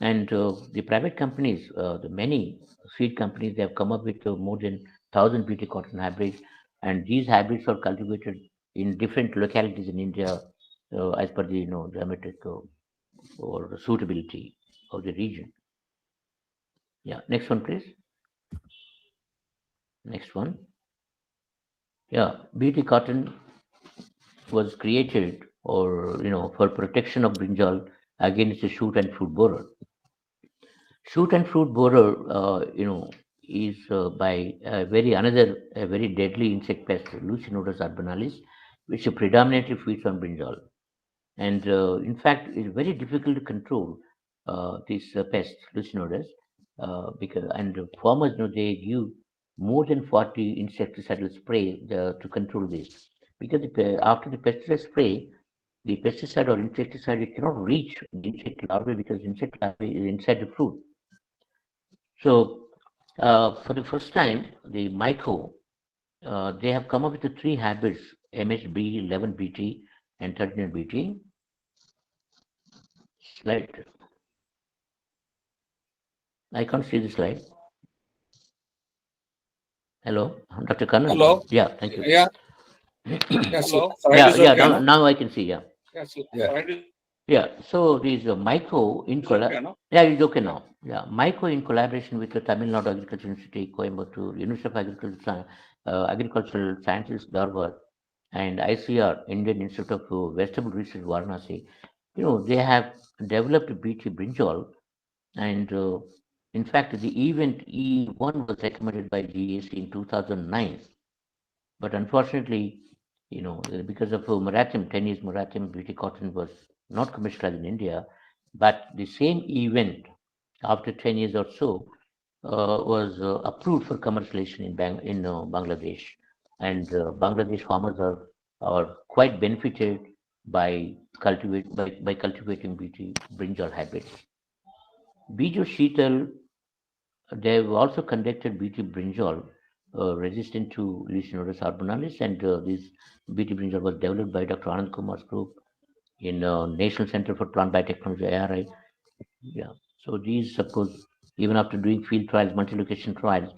And the private companies, the many seed companies, they have come up with more than 1,000 BT cotton hybrids, and these hybrids are cultivated in different localities in India as per the geometric or the suitability of the region. Yeah, next one, please. Next one. Yeah, BT cotton was created, or for protection of brinjal against the shoot and fruit borer. Shoot and fruit borer, is by a very deadly insect pest, Lucinodes urbalis, which predominantly feeds on brinjal. And in fact, it's very difficult to control this pest, Lucinodes, because farmers they give more than 40 insecticidal spray to control this, because after the pesticide spray, the pesticide or insecticide it cannot reach the insect larvae because insect larvae is inside the fruit. So, for the first time, the MICO, they have come up with the three habits: MHB, 11BT, and 13BT. Slide. I can't see the slide. Hello, Dr. Kannan. Hello. Yeah, thank you. Yeah. Yes. Hello? Yeah, Is yeah. okay, no? Now I can see. Yeah, Yes, Yeah. yeah. So these MICO in yeah, it's okay now. Yeah, MICO in collaboration with the Tamil Nadu Agricultural Institute, Coimbatore, University of Agricultural Sciences, Dharwad, and ICR, Indian Institute of Vegetable Research, Varanasi. They have developed BT Brinjal, and in fact, the event E1 was recommended by GAC in 2009. But unfortunately, because of moratorium, 10 years moratorium, BT cotton was not commercialized in India. But the same event, after 10 years or so, was approved for commercialization in Bangladesh. And Bangladesh farmers are quite benefited by cultivating BT brinjal hybrids. Biju Sheetal, they've also conducted BT brinjal resistant to Lucinodes arbonalis, and this BT brinjal was developed by Dr. Anand Kumar's group in National Center for Plant Biotechnology, ARI. Yeah. So these, suppose, even after doing field trials, multi-location trials,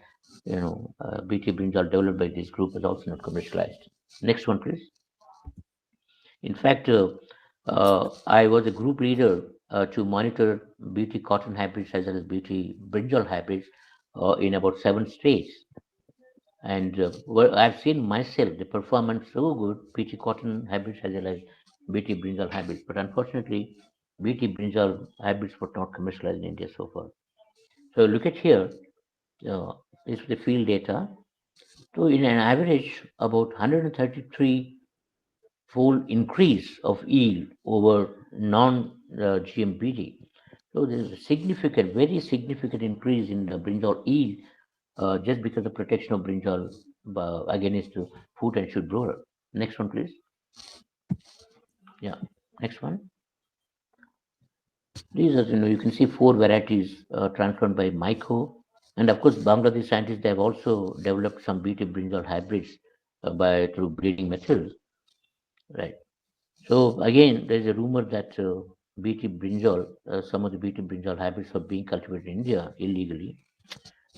BT brinjal developed by this group is also not commercialized. Next one, please. In fact, I was a group leader to monitor BT cotton hybrids as well as BT brinjal hybrids in about 7 states. And I've seen myself the performance so good, BT cotton hybrids as well as BT brinjal hybrids. But unfortunately, BT brinjal hybrids were not commercialized in India so far. So look at here, this is the field data. So in an average, about 133 fold increase of yield over non-GM BT. So there's a significant, very significant increase in the brinjal yield just because of protection of brinjal against foot and shoot borer. Next one, please. Yeah, next one. These are, you can see 4 varieties transformed by MICO. And of course, Bangladesh scientists, they have also developed some BT brinjal hybrids through breeding methods. Right. So again, there's a rumor that BT brinjal, some of the BT brinjal hybrids are being cultivated in India illegally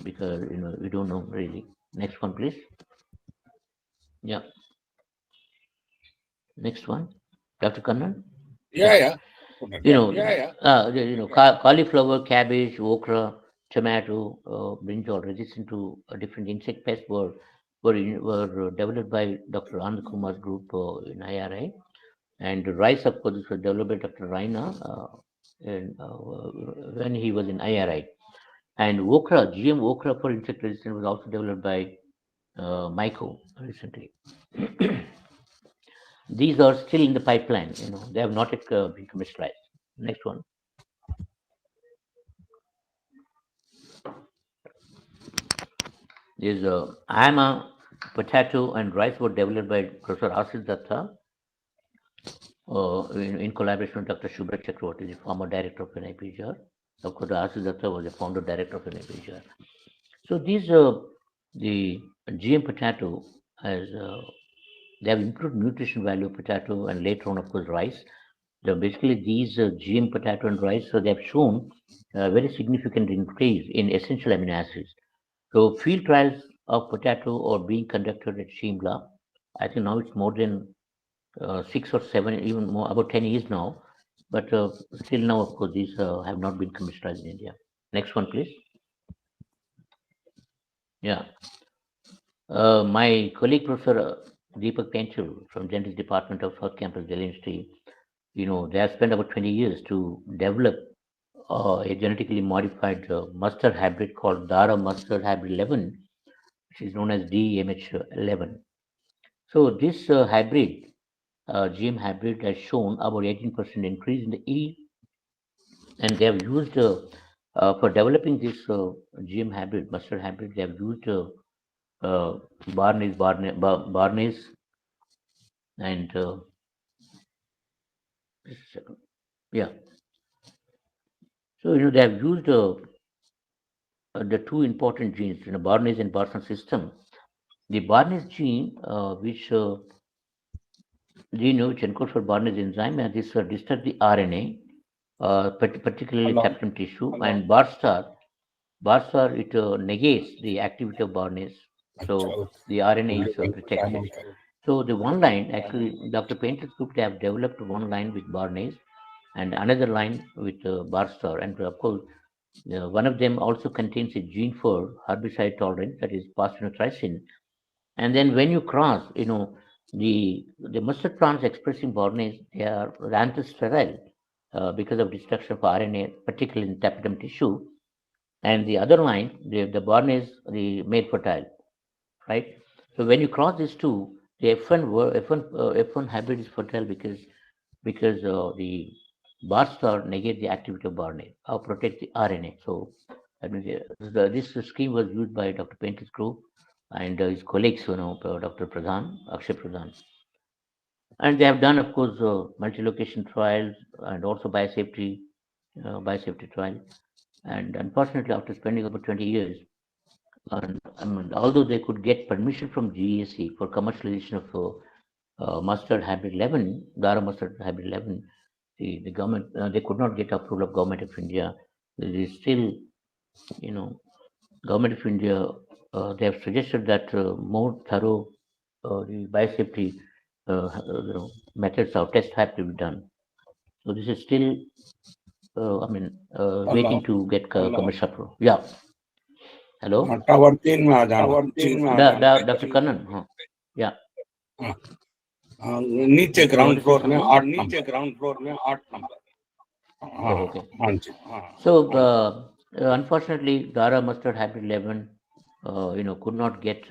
because we don't know really. Next one, please. Yeah. Next one, Dr. Kannan. Yeah. Cauliflower, cabbage, okra, tomato, brinjal resistant to different insect pests were developed by Dr. Anand Kumar's group in IRI. And rice, of course, was developed by Dr. Raina when he was in IRI. And okra, GM okra for insect resistance was also developed by MICO recently. These are still in the pipeline. They have not yet been commercialized. Next one. There's Ama, potato, and rice were developed by Professor Asit Datta in collaboration with Dr. Shubhra Chakravarti, the former director of NIPGR. Of course, Asit Datta was the founder director of NIPGR. So these the GM potato has they have improved nutrition value of potato, and later on, of course, rice. So basically, these GM potato and rice, so they have shown a very significant increase in essential amino acids. So field trials of potato are being conducted at Shimla. I think now it's more than 6 or 7, even more, about 10 years now. But still now, of course, these have not been commercialized in India. Next one, please. Yeah. My colleague, Professor Deepak Painter from Genetics Department of South Campus, Delhi University, they have spent about 20 years to develop a genetically modified mustard hybrid called Dara mustard hybrid 11, which is known as DMH11. So this hybrid, GM hybrid, has shown about 18% increase in the E, and they have used for developing this GM hybrid, mustard hybrid, they have used uh, Barnes, and just a second. Yeah. So they have used the two important genes, Barnes and Barson system. The Barnes gene, which which encodes for Barnes enzyme, and this disturbs the RNA, particularly Hello. tapetum tissue, and Barstar, it negates the activity of Barnes, so the RNA is protected. So the one line, actually, Dr. Painter's group, they have developed one line with Barnes and another line with Barstar, and of course, one of them also contains a gene for herbicide tolerance, that is pasteurization. And then when you cross, the mustard plants expressing Bornese, they are ranthus because of destruction of RNA, particularly in tapetum tissue. And the other line, the Bornese, the male fertile, right? So when you cross these two, the F1 hybrid is fertile because the bar star negate the activity of Barney or protect the RNA. So that means this scheme was used by Dr. Painter's group and his colleagues, Dr. Pradhan, Akshay Pradhan. And they have done, of course, multi-location trials and also biosafety trial. And unfortunately, after spending about 20 years, and although they could get permission from GEC for commercialization of mustard hybrid 11, Dara mustard hybrid 11, the government, they could not get approval of government of India. There is still, government of India, they have suggested that more thorough the biosafety methods or tests have to be done. So this is still, waiting to get commercial approval. Yeah. Hello? Tower 3 में आ जाना Dr. Kannan. Huh. Yeah. नीचे ground floor में 8 number Oh, okay. हाँ जी So, unfortunately, Dara mustard hybrid 11, could not get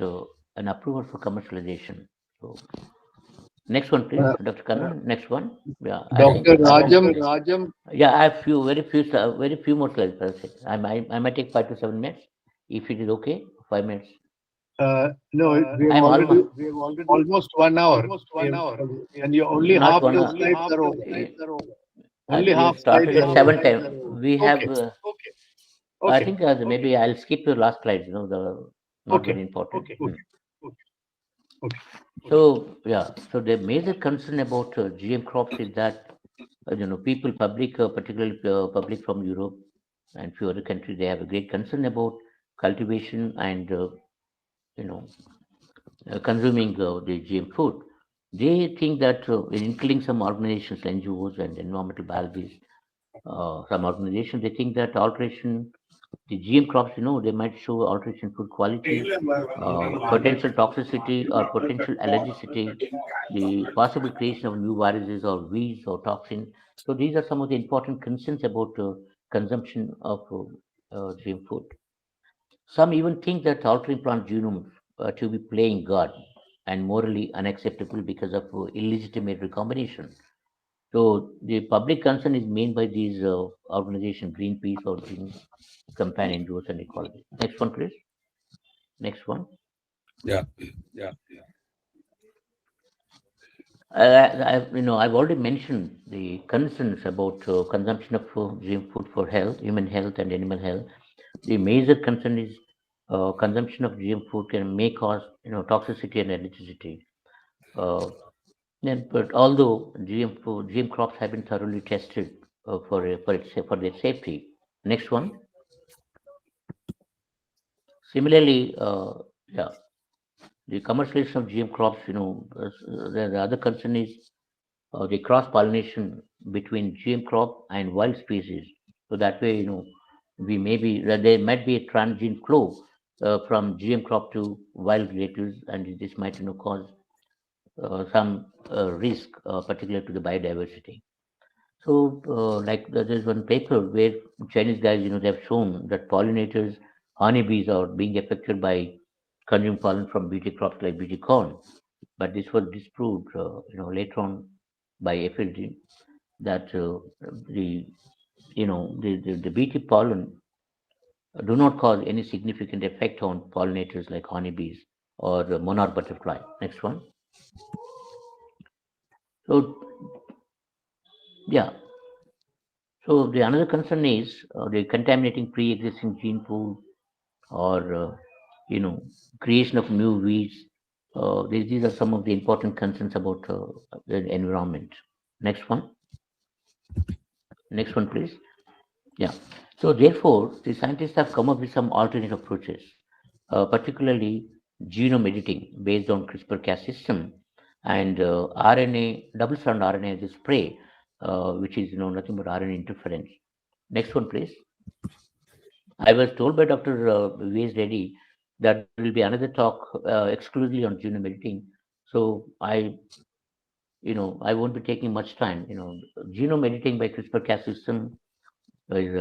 an approval for commercialization. So, next one, please, Dr. Kannan. Next one. Yeah, I think. Dr. Rajam, Yeah, I have very few more slides. That's it. I might take 5 to 7 minutes, if it is okay. 5 minutes. no, we I'm have almost almost 1 hour. And you only not half one the hour. slides are over. Only We have half started slides at are 7 over. time. We have. Okay. I Okay. think maybe I'll skip the last slide. The not Okay. very important. Okay. So yeah, so the major concern about GM crops is that people, particularly public from Europe and few other countries, they have a great concern about cultivation and you know consuming the GM food. They think that including some organizations, NGOs and environmental biologists, some organizations, they think that alteration, the GM crops, they might show alteration food quality, potential toxicity or potential allergicity, the possible creation of new viruses or weeds or toxin. So these are some of the important concerns about consumption of GM food. Some even think that altering plant genomes to be playing God and morally unacceptable because of illegitimate recombination. So the public concern is made by these organizations, Greenpeace or Green Companion Rules and Ecology. Next one, please. Next one. yeah I've already mentioned the concerns about consumption of GM food for health, human health, and animal health. The major concern is consumption of GM food may cause, toxicity and allergicity. But although GM crops have been thoroughly tested for their safety. Next one. Similarly, yeah, the commercialization of GM crops, the other concern is the cross pollination between GM crop and wild species. So that way, there might be a transgene flow from GM crop to wild relatives, and this might, cause some risk, particular to the biodiversity. So, there's one paper where Chinese guys, they've shown that pollinators, honeybees, are being affected by consuming pollen from BT crops like BT corn. But this was disproved, later on by FLG that the, the BT pollen do not cause any significant effect on pollinators like honeybees or the monarch butterfly. Next one. So, yeah. So the another concern is the contaminating pre-existing gene pool or you know creation of new weeds. These are some of the important concerns about the environment. Next one. Next one, please. Yeah. So therefore, the scientists have come up with some alternate approaches, particularly genome editing based on CRISPR-Cas system and RNA double-strand RNA as a spray, which is nothing but RNA interference. Next one, please. I was told by Dr. V.S. Reddy that there will be another talk exclusively on genome editing. So I won't be taking much time. Genome editing by CRISPR-Cas system is,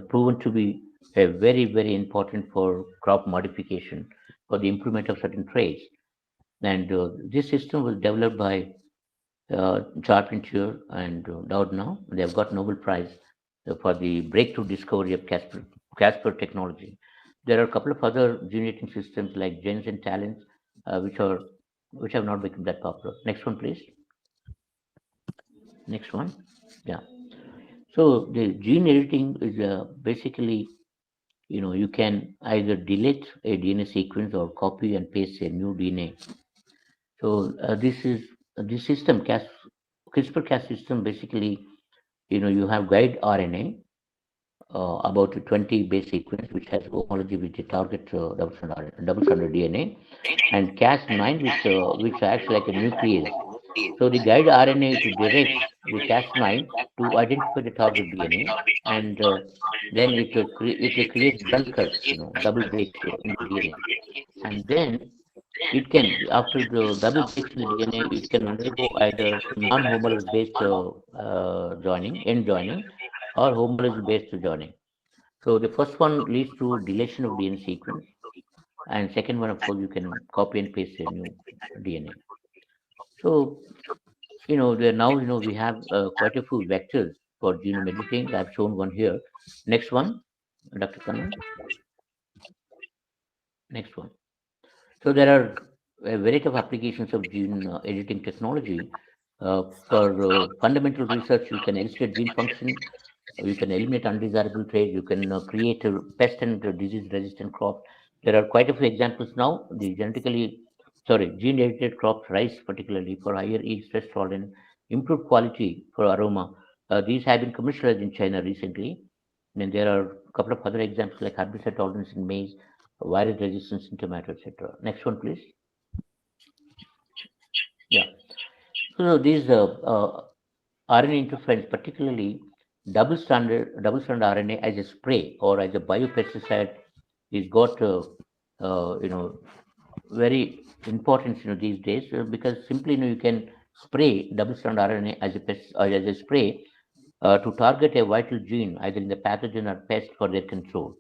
proven to be a very, very important for crop modification, for the improvement of certain traits. And this system was developed by Charpentier and Doudna. They have got Nobel Prize for the breakthrough discovery of CRISPR technology. There are a couple of other gene editing systems like Gens and Talents, which have not become that popular. Next one, please. Next one. Yeah. So the gene editing is basically, you can either delete a DNA sequence or copy and paste a new DNA. So this system, CRISPR-Cas system, basically, you have guide RNA, about 20 base sequence, which has homology with the target double-stranded DNA, and Cas9, which acts like a nuclease. So the guide RNA, it directs the Cas9 to identify the target DNA, and then it creates bunkers, double breaks in the DNA, and then it can, after the double breaks in the DNA, it can undergo either non-homologous based joining, end joining, or homologous based joining. So the first one leads to deletion of DNA sequence, and second one, of course, you can copy and paste a new DNA. So there now we have quite a few vectors for genome editing. I've shown one here. Next one, Dr. Kannan. Next one. So there are a variety of applications of gene editing technology. For fundamental research, you can elucidate gene function, you can eliminate undesirable traits, you can create a pest and disease-resistant crop. There are quite a few examples now. The gene-edited crops, rice particularly, for higher yield, stress tolerance, improved quality for aroma. These have been commercialized in China recently. And there are a couple of other examples like herbicide tolerance in maize, virus resistance in tomato, etc. Next one, please. Yeah. So these RNA interference, particularly double-strand RNA as a spray or as a biopesticide, is got very important these days, because simply you can spray double-strand RNA as a pest or as a spray to target a vital gene either in the pathogen or pest for their control.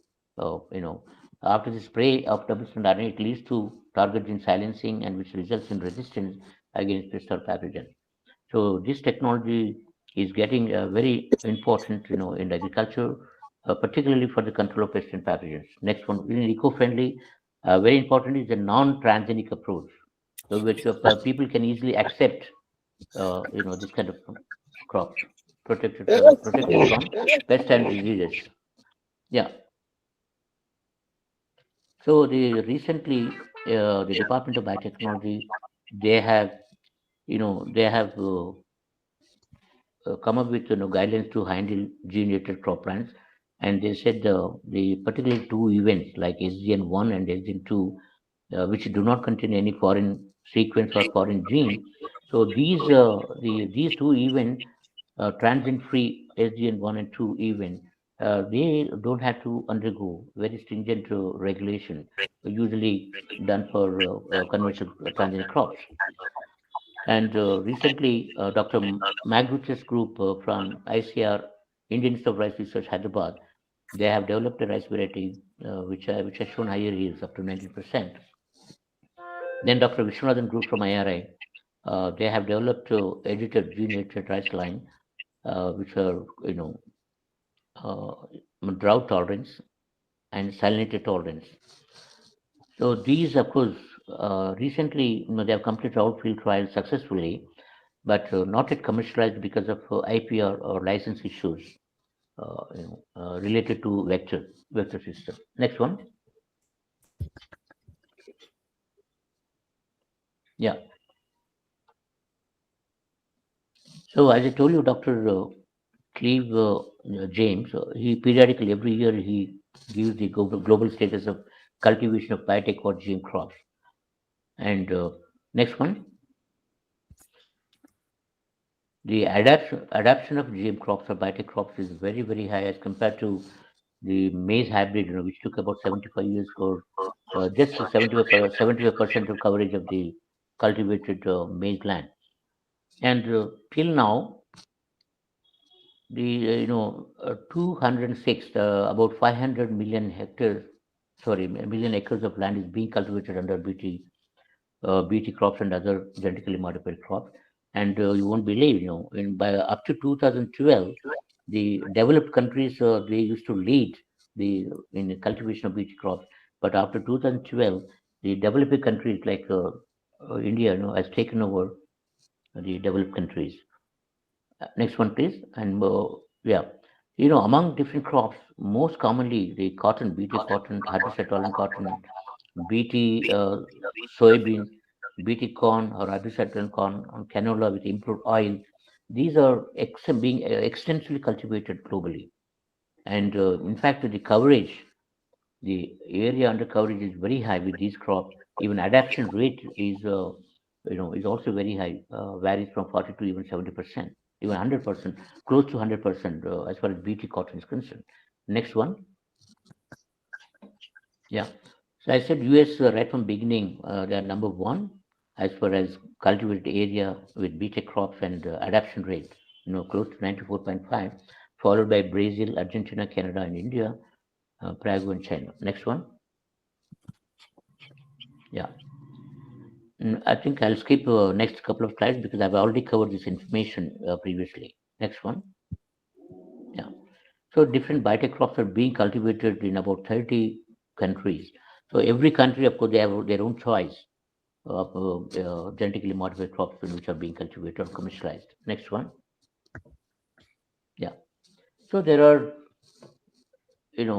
After the spray of double-strand RNA, it leads to target gene silencing, and which results in resistance against pest or pathogen. So this technology is getting very important, in agriculture, particularly for the control of pests and pathogens. Next one, in eco-friendly, very important is the non-transgenic approach, so which people can easily accept, this kind of crops, protected from pests and diseases. Yeah. So the Department of Biotechnology, they have, come up with guidelines to handle gene-edited crop plants, and they said the particularly two events like SGN1 and SGN2, which do not contain any foreign sequence or foreign gene. So these two events, transient-free SGN1 and 2 event, they don't have to undergo very stringent regulation, usually done for conventional transgenic crops. And recently, Dr. Magruch's group from ICR, Indian Institute of Rice Research, Hyderabad, they have developed a rice variety which has shown higher yields up to 19%. Then Dr. Vishwanathan group from IRI, they have developed edited gene-edited rice line, which are uh, drought tolerance and salinity tolerance. So these, of course, recently they have completed outfield trials successfully, but not yet commercialized because of IPR or license issues related to vector system. Next one. Yeah. So as I told you, Dr. Cleve James, he periodically every year he gives the global status of cultivation of biotech or GM crops. And next one, the adaption of GM crops or biotech crops is very high as compared to the maize hybrid, which took about 75 years for just 75% of coverage of the cultivated maize land. And till now, the 206 about 500 million hectares, sorry, million acres of land is being cultivated under BT crops and other genetically modified crops. And you won't believe, by up to 2012, the developed countries they used to lead in the cultivation of BT crops, but after 2012, the developing countries like India, has taken over the developed countries. Next one, please. And yeah, among different crops, most commonly the cotton, BT cotton, hydroset cotton, BT soybean, BT corn or hydroset corn, and canola with improved oil. These are being extensively cultivated globally. And in fact, the area under coverage is very high with these crops. Even adaptation rate is also very high, varies from 40 to even 70%, even 100%, close to 100% as far as BT cotton is concerned. Next one. Yeah. So I said US right from beginning, they are number one as far as cultivated area with BT crops and adaptation rate, close to 94.5, followed by Brazil, Argentina, Canada, and India, Paraguay, and China. Next one. Yeah. I think I'll skip next couple of slides because I've already covered this information previously. Next one. Yeah. So different biotech crops are being cultivated in about 30 countries. So every country, of course, they have their own choice of genetically modified crops which are being cultivated or commercialized. Next one. Yeah. So there are,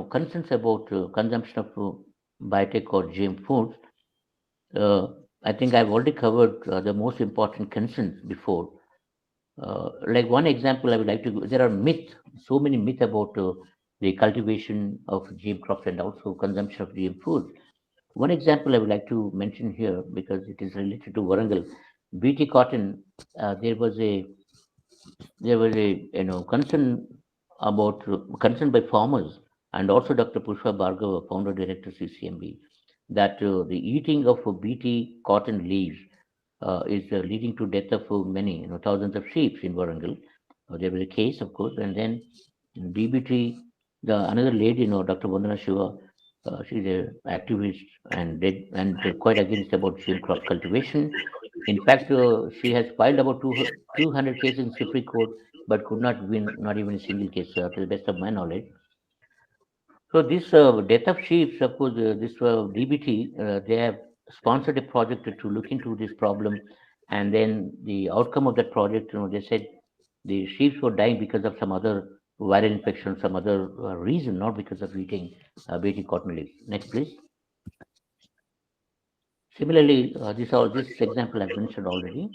concerns about consumption of biotech or GM foods. I think I've already covered the most important concerns before. Like one example, I would like to. There are so many myths about the cultivation of GM crops and also consumption of GM food. One example I would like to mention here because it is related to Warangal. BT cotton. There was a concern about concern by farmers and also Dr. Pushpa Bhargava, founder director CCMB, that the eating of BT cotton leaves is leading to death of many, thousands of sheep in Warangal. There was a case, of course, and then DBT, another lady, Dr. Vandana Shiva, she's an activist and quite against about GM crop cultivation. In fact, she has filed about 200 cases in Supreme Court, but could not win, not even a single case, to the best of my knowledge. So this death of sheep, of course, this DBT, they have sponsored a project to look into this problem, and then the outcome of that project, they said the sheep were dying because of some other viral infection, some other reason, not because of eating BT cotton leaves. Next, please. Similarly, this example I've mentioned already.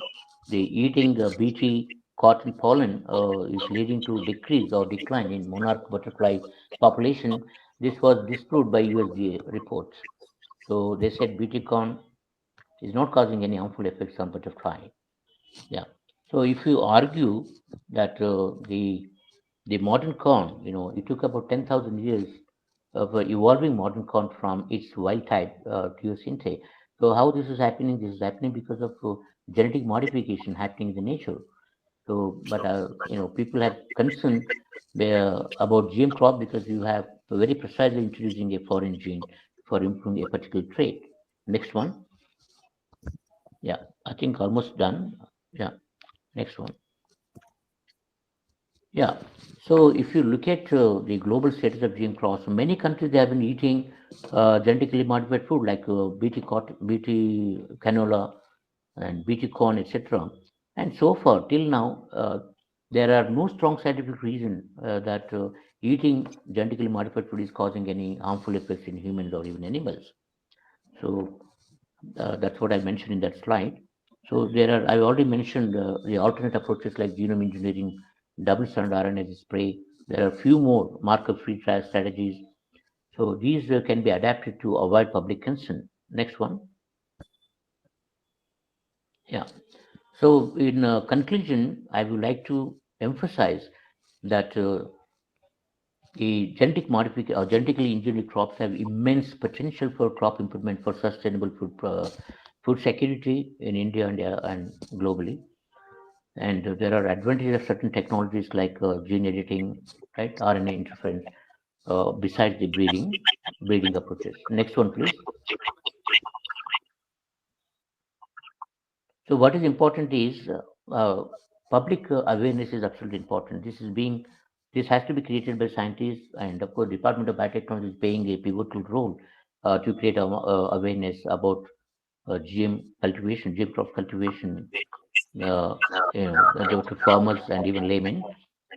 The eating BT cotton pollen is leading to decrease or decline in monarch butterfly population. This was disproved by USDA reports. So they said BT corn is not causing any harmful effects on butterfly. Yeah. So if you argue that the modern corn, it took about 10,000 years of evolving modern corn from its wild type teosinte. So how this is happening? This is happening because of genetic modification happening in the nature. So, but people have concern about GM crop because you have very precisely introducing a foreign gene for improving a particular trait. Next one. Yeah, I think almost done. Yeah, next one. Yeah. So if you look at the global status of GM crops, many countries they have been eating genetically modified food like BT cotton, BT canola, and BT corn, etc. And so far till now, there are no strong scientific reason that eating genetically modified food is causing any harmful effects in humans or even animals. So that's what I mentioned in that slide. So I already mentioned the alternate approaches like genome engineering, double-stranded RNA spray. There are a few more marker-free strategies. So these can be adapted to avoid public concern. Next one. Yeah. So in conclusion, I would like to emphasize that the genetic modification or genetically engineered crops have immense potential for crop improvement for sustainable food security in India and globally. And there are advantages of certain technologies like gene editing, right, RNA interference, besides the breeding approaches. Next one, please. So what is important is public awareness is absolutely important. This has to be created by scientists, and of course, Department of Biotechnology is playing a pivotal role to create awareness about GM crop cultivation, uh, to farmers and even laymen.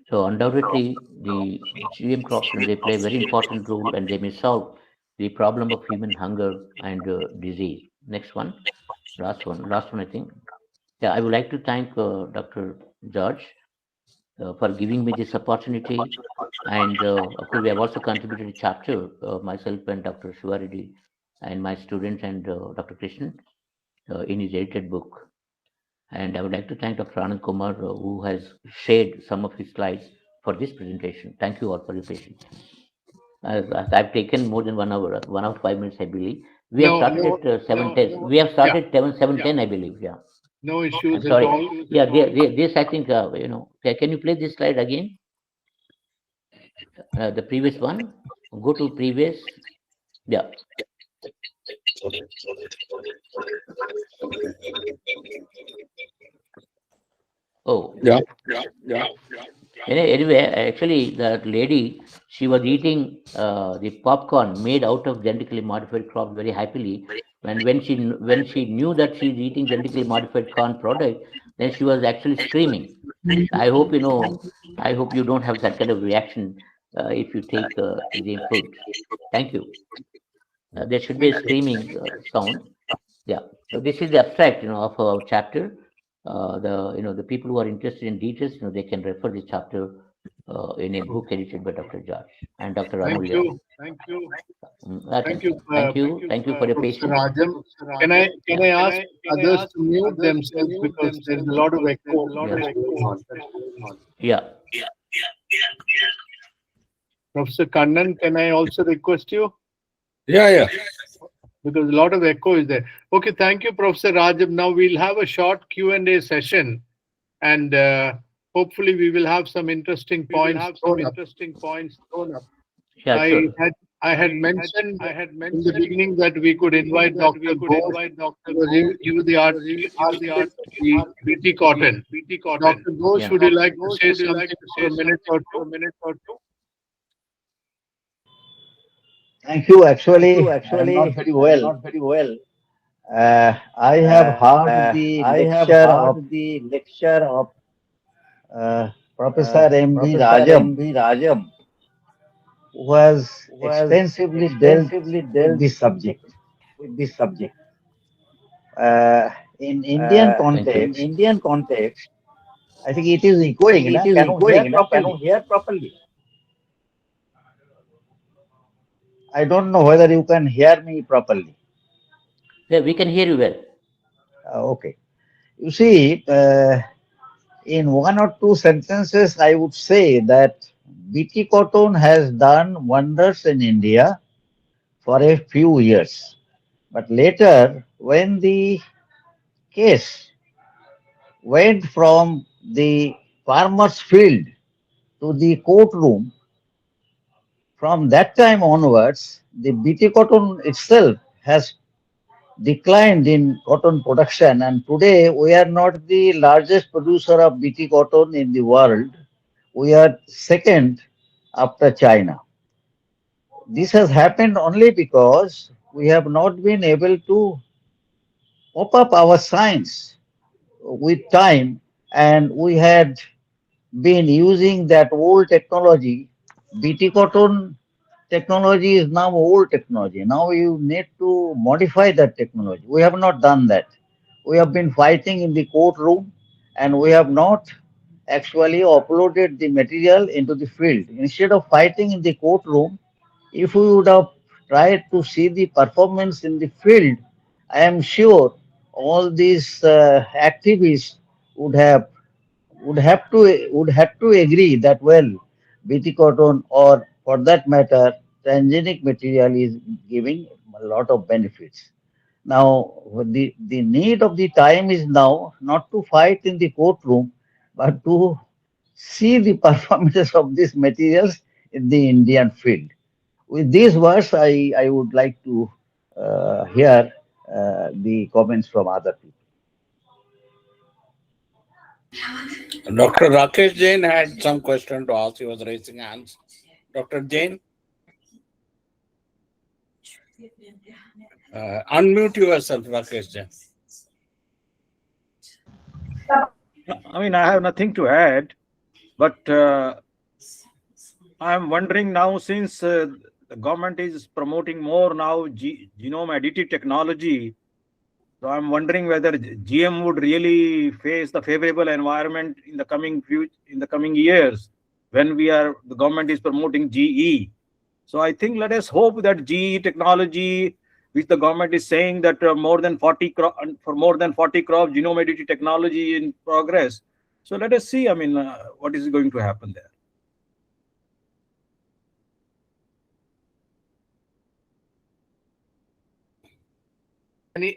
So undoubtedly, the GM crops they play a very important role, and they may solve the problem of human hunger and disease. Next one, last one, I think. Yeah, I would like to thank Dr. George for giving me this opportunity. And of course, we have also contributed a chapter, myself and Dr. Siva Reddy and my student and Dr. Krishan in his edited book. And I would like to thank Dr. Anand Kumar, who has shared some of his slides for this presentation. Thank you all for your patience. I've taken more than 1 hour, 1 hour 5 minutes, I believe. We have started at 7:10. We have started 7:10, I believe. Yeah. No I'm issues at sorry. all. Yeah, this I think can you play this slide again? The previous one. Go to previous. Yeah. Oh. Yeah. Anyway, actually, that lady, she was eating the popcorn made out of genetically modified crops very happily. And when she knew that she's eating genetically modified corn product, then she was actually screaming. I hope I hope you don't have that kind of reaction if you take the food. Thank you. There should be a screaming sound. Yeah. So this is the abstract, of our chapter. The people who are interested in details, they can refer this chapter in a book edited by Dr. George and Dr. Thank Amulya. you. Thank you, Thank you for your Professor patience. Rajam. Can I ask others to mute themselves because there's a lot of echo Yeah. that's going on. Yeah. Professor Kannan, can I also request you? Yeah. Because a lot of echo is there. Okay, thank you, Professor Rajam. Now we'll have a short Q&A session, and hopefully we will have some interesting points thrown up. Yeah, sure. I had mentioned in the beginning that we could invite Dr. Ghosh because he was the architect of the BT cotton. Dr. Ghosh, Yeah. would you like to say something for a minute or two? Thank you. Actually, I am not very well. I have heard the lecture of Professor M.V. Rajam, who has extensively dealt with this subject. In Indian Thank you. context, I think it is echoing. Can you hear properly? I don't know whether you can hear me properly. Yeah, we can hear you well. Okay. You see, in one or two sentences, I would say that BT cotton has done wonders in India for a few years. But later, when the case went from the farmer's field to the courtroom, from that time onwards, the BT cotton itself has declined in cotton production, and today we are not the largest producer of BT cotton in the world. We are second after China. This has happened only because we have not been able to pop up our science with time, and we had been using that old technology. BT cotton technology is now old technology. Now you need to modify that technology. We have not done that. We have been fighting in the courtroom, and we have not actually uploaded the material into the field. Instead of fighting in the courtroom, if we would have tried to see the performance in the field, I am sure all these activists would have would have to agree that, well, BT cotton, or for that matter transgenic material, is giving a lot of benefits. Now the need of the time is now not to fight in the courtroom, but to see the performances of these materials in the Indian field. With these words, I would like to hear the comments from other people. Dr. Rakesh Jain had some question to ask. He was raising hands. Dr. Jain, unmute yourself, Rakesh Jain. I mean, I have nothing to add, but I'm wondering now, since the government is promoting more now genome-editing technology, so I'm wondering whether GM would really face the favorable environment in the coming years when the government is promoting GE. So I think let us hope that GE technology, which the government is saying that for more than 40 crops genome-editing technology in progress. So let us see. I mean, what is going to happen there?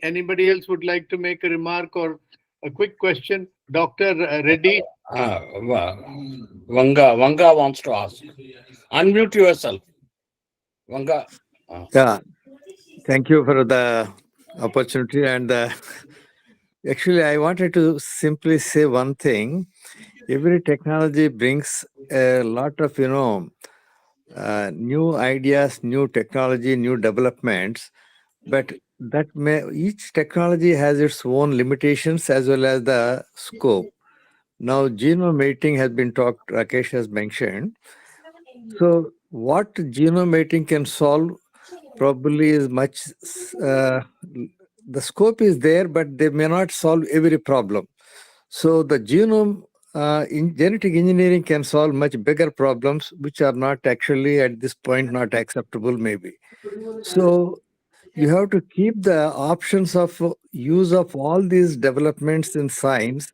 Anybody else would like to make a remark or a quick question? Dr. Reddy? Vanga wants to ask. Unmute yourself. Vanga. Yeah, thank you for the opportunity. And actually, I wanted to simply say one thing. Every technology brings a lot of, new ideas, new technology, new developments. But each technology has its own limitations as well as the scope. Now, genome editing has been talked, Rakesh has mentioned. So, what genome editing can solve probably is much, the scope is there, but they may not solve every problem. So, the genome in genetic engineering can solve much bigger problems, which are not actually at this point not acceptable, maybe. So, you have to keep the options of use of all these developments in science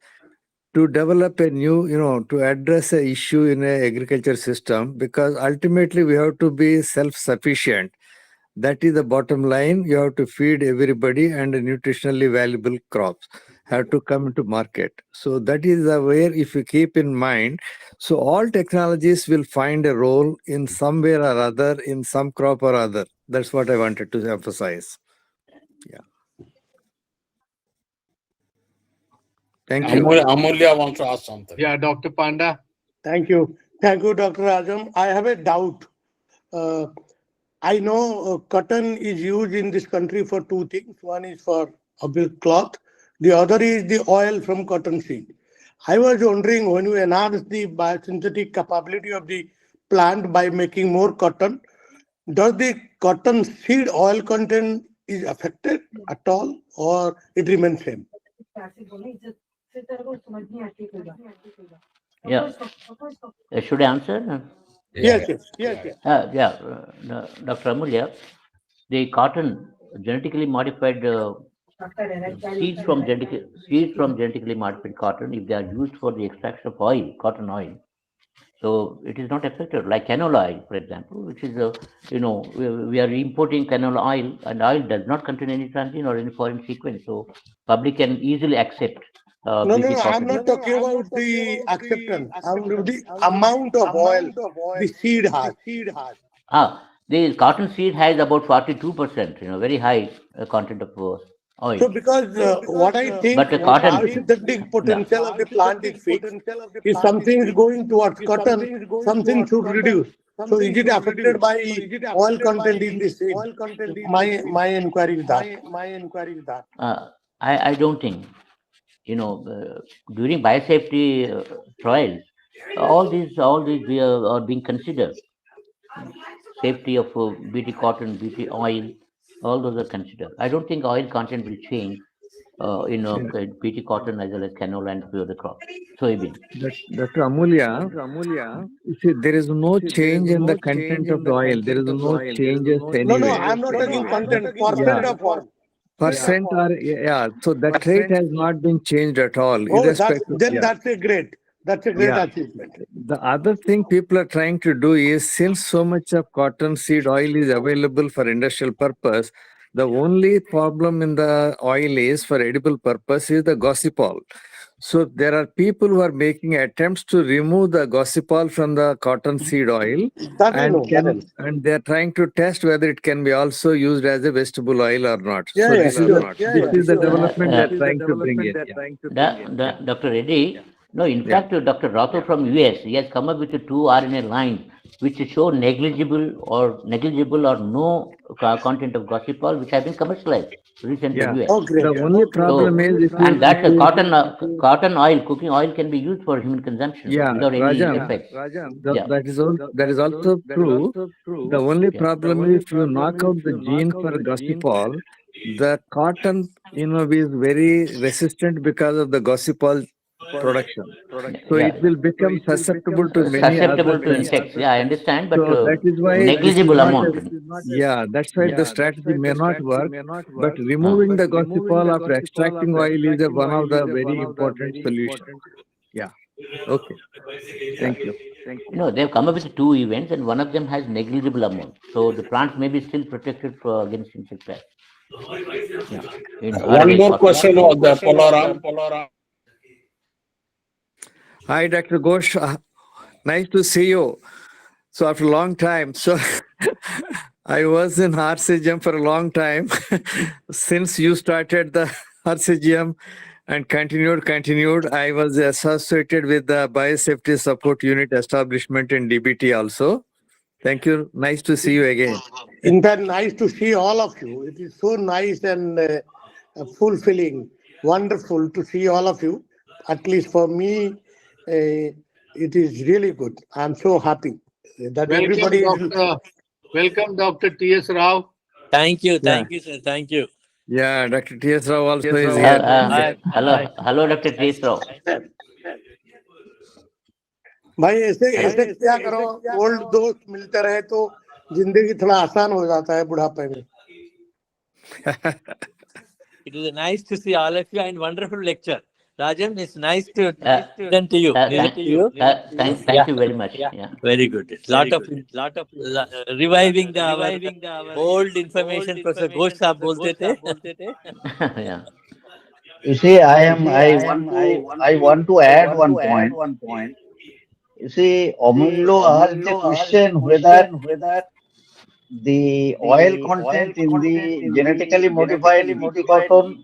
to develop a new, to address a issue in a agriculture system, because ultimately we have to be self-sufficient. That is the bottom line. You have to feed everybody, and nutritionally valuable crops have to come into market. So that is the where, if you keep in mind, so all technologies will find a role in some way or other, in some crop or other. That's what I wanted to emphasize. Yeah. Thank you. Amulya wants to ask something. Yeah, Dr. Panda. Thank you. Thank you, Dr. Rajam. I have a doubt. I know cotton is used in this country for two things. One is for cloth. The other is the oil from cottonseed. I was wondering, when you enhance the biosynthetic capability of the plant by making more cotton, does the cotton seed oil content is affected at all, or it remains same? Yeah. Should I answer? Yes. Dr. Amulya, the cotton genetically modified seeds from genetically modified cotton, if they are used for the extraction of oil, cotton oil, so it is not affected. Like canola oil, for example, which is we are importing canola oil, and oil does not contain any transgene or any foreign sequence, so public can easily accept No, BT I'm cotton. not talking about the acceptance. I'm the amount of oil the seed has. The cotton seed has about 42%, very high content of oil. So because what I think But the the cotton, biosynthetic potential of the plant is fixed. If something is going towards cotton, something should reduce. So is it affected by oil content in the seed? My inquiry is that. I don't think, during biosafety trials, all these are being considered. Safety of BT cotton, BT oil, all those are considered. I don't think oil content will change BT cotton as well as canola and few other crops, soybean. Dr. Amulya, you see, there is no change in the content of the oil. There is no changes No, anyway. I'm not talking content, percent of oil. Percent or so that rate has not been changed at all. Oh, Irrespective. that's a great achievement. The other thing people are trying to do is, since so much of cotton seed oil is available for industrial purpose, the only problem in the oil is for edible purpose is the gossypol. So there are people who are making attempts to remove the gossypol from the cotton seed oil, and they are trying to test whether it can be also used as a vegetable oil or not. Yeah, So yeah, this is the development they are trying to bring in. Dr. Reddy, no, in fact, Dr. Rato from US, he has come up with the 2 RNA lines which show negligible or no content of gossypol, which have been commercialized recently in US. Oh, great. The only problem is, and that's a cotton oil, cooking oil can be used for human consumption without any effect. That is also true. The only problem is, if you knock out the gene for gossypol, the cotton, is very resistant because of the gossypol production. So it will become susceptible to many other insects. Yeah, I understand, but so that is why negligible amount. That's why the strategy may not work. But removing the gossypol after extracting oil is one of the very important solutions. Yeah. Okay. Thank you. No, they've come up with 2 events, and one of them has negligible amount. So the plant may be still protected against insect pests. One more question on the Polaram. Hi, Dr. Ghosh. Nice to see you. So after a long time, I was in RCGM for a long time since you started the RCGM and continued. I was associated with the Biosafety Support Unit establishment in DBT also. Thank you. Nice to see you again. In fact, nice to see all of you. It is so nice and fulfilling, wonderful to see all of you. At least for me, it is really good. I'm so happy that everybody is. Welcome, Dr. T.S. Rao. Thank you, sir. Thank you. Yeah, Dr. T.S. Rao also is here. Hello, Dr. T.S. Rao. भाई ऐसे क्या करो, old दोस्त मिलते रहे तो जिंदगी थोड़ा आसान हो जाता है बुढ़ापे में. It is nice to see all of you and wonderful lecture. Rajam, it's nice to listen to you. Thank you very much. Yeah. Very good. Lot of reviving the old information. Professor Ghosh साहब बोलते थे. Yeah. You see, I want to add one point. You see, Amulya asked the question whether the oil content in the genetically modified BT cotton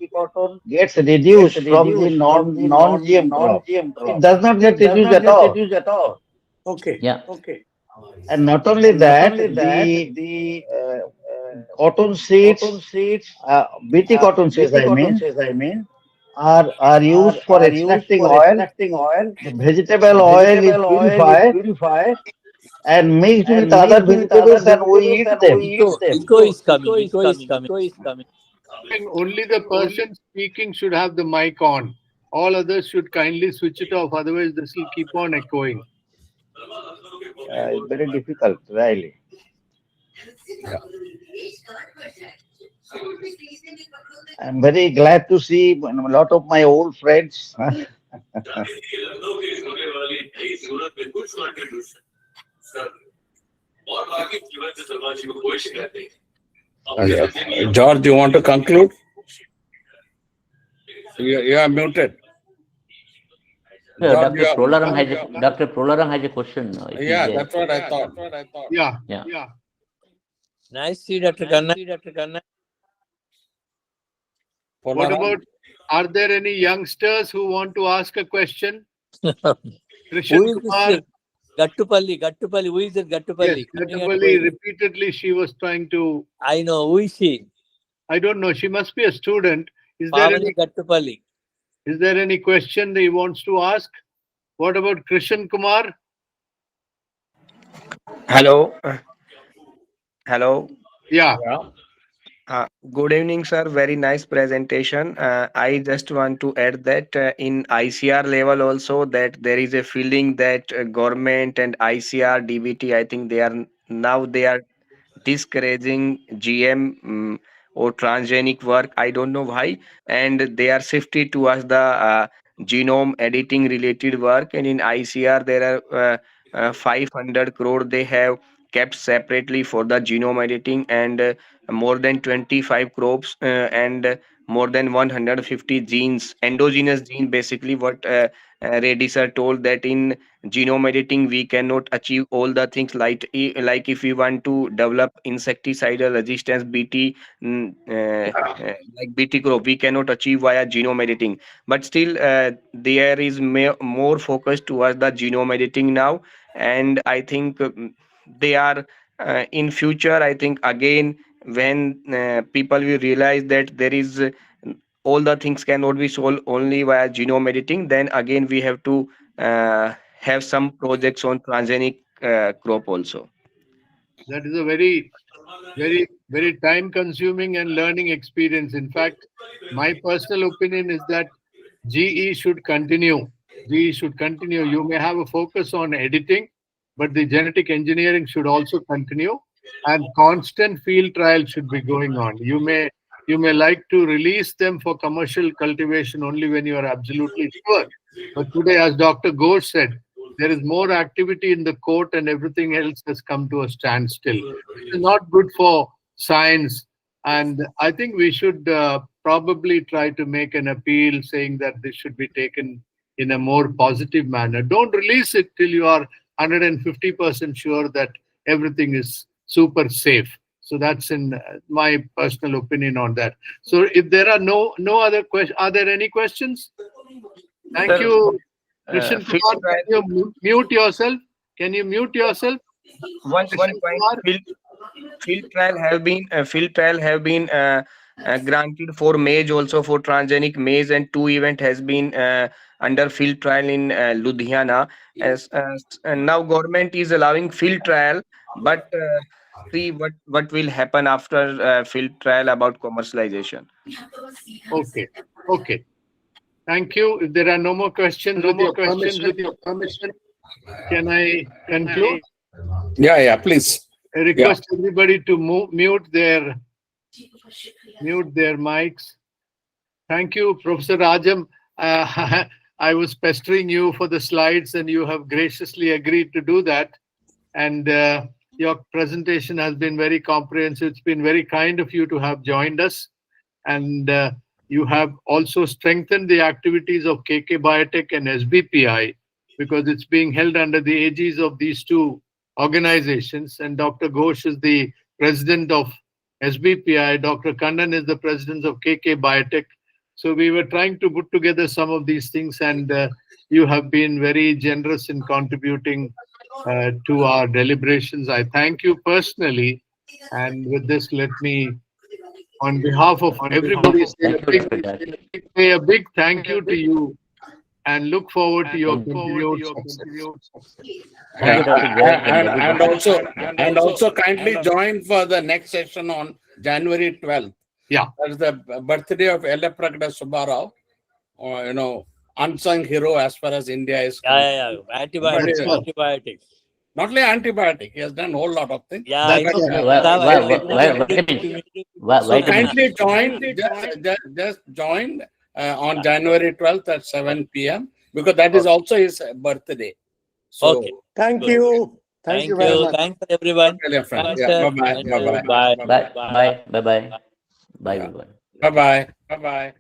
gets reduced from the non-GM crop. It does not get reduced at all. Okay. Yeah. Okay. And not only that, the cotton seeds, BT cotton seeds, I mean, are used for extracting oil. The vegetable oil is purified and mixed with other vegetables, and we eat them. Eco is coming. Only the person speaking should have the mic on. All others should kindly switch it off. Otherwise, this will keep on echoing. It's very difficult, really. Yeah. I'm very glad to see a lot of my old friends. George, you want to conclude? You are muted. John, you Dr. Prolaram has a question. If he's yeah, there. that's what I thought. Yeah. Nice to see Dr. Kanna. What about, are there any youngsters who want to ask a question? Krishan Who is Kumar. this? Gattupalli. Who is that Gattupalli? Yes, Gattupalli, repeatedly she was trying to. I know. Who is she? I don't know. She must be a student. Is there any question that he wants to ask? What about Krishan Kumar? Hello. Hello. Yeah. Good evening, sir. Very nice presentation. I just want to add that in ICR level also that there is a feeling that government and ICR, DBT, I think they are discouraging GM or transgenic work. I don't know why, and they are shifted towards the genome editing related work. And in ICR, there are 500 crore they have kept separately for the genome editing, and more than 25 crops and more than 150 genes, endogenous gene, basically what Reddy sir told, that in genome editing we cannot achieve all the things like if we want to develop insecticidal resistance BT like BT crop, we cannot achieve via genome editing. But still there is more focus towards the genome editing now, and I think they are in future, I think again when people will realize that there is all the things cannot be solved only via genome editing, then again we have to have some projects on transgenic crop also. That is a very time consuming and learning experience. In fact, my personal opinion is that GE should continue. You may have a focus on editing, but the genetic engineering should also continue, and constant field trials should be going on. You may like to release them for commercial cultivation only when you are absolutely sure. But today, as Dr. Ghosh said, there is more activity in the court and everything else has come to a standstill. It is not good for science. And I think we should probably try to make an appeal saying that this should be taken in a more positive manner. Don't release it till you are 150% sure that everything is super safe. So that's in my personal opinion on that. So if there are no other questions, are there any questions? Thank you. Krishan Kumar, can you mute yourself? Can you mute yourself? One point. Field trial have been granted for maize, also for transgenic maize, and 2 event has been under field trial in Ludhiana. And now government is allowing field trial, but see what will happen after field trial about commercialization. Okay. Thank you. If there are no more questions, with your permission, can I conclude? Yeah, please. I request everybody to mute their mics. Thank you, Professor Rajam. I was pestering you for the slides, and you have graciously agreed to do that. And your presentation has been very comprehensive. It's been very kind of you to have joined us. And you have also strengthened the activities of KK Biotech and SBPI, because it's being held under the aegis of these two organizations. And Dr. Ghosh is the president of SBPI. Dr. Kannan is the president of KK Biotech. So we were trying to put together some of these things, and you have been very generous in contributing to our deliberations. I thank you personally. And with this, let me, on behalf of everybody, say a big thank you to you, and look forward to your continued success. And also kindly join for the next session on January 12th. Yeah. That's the birthday of L. Pragada Subbarao, unsung hero as far as India is concerned. Yeah. Antibiotics. Not only antibiotic, he has done a whole lot of things. Yeah, I know. So kindly join, just join on January 12th at 7 p.m. because that is also his birthday. So, Okay. Thank you. Thank you very much. Thanks everyone. Bye-bye. Bye. Bye. Bye. Bye. Bye. Bye. Bye-bye.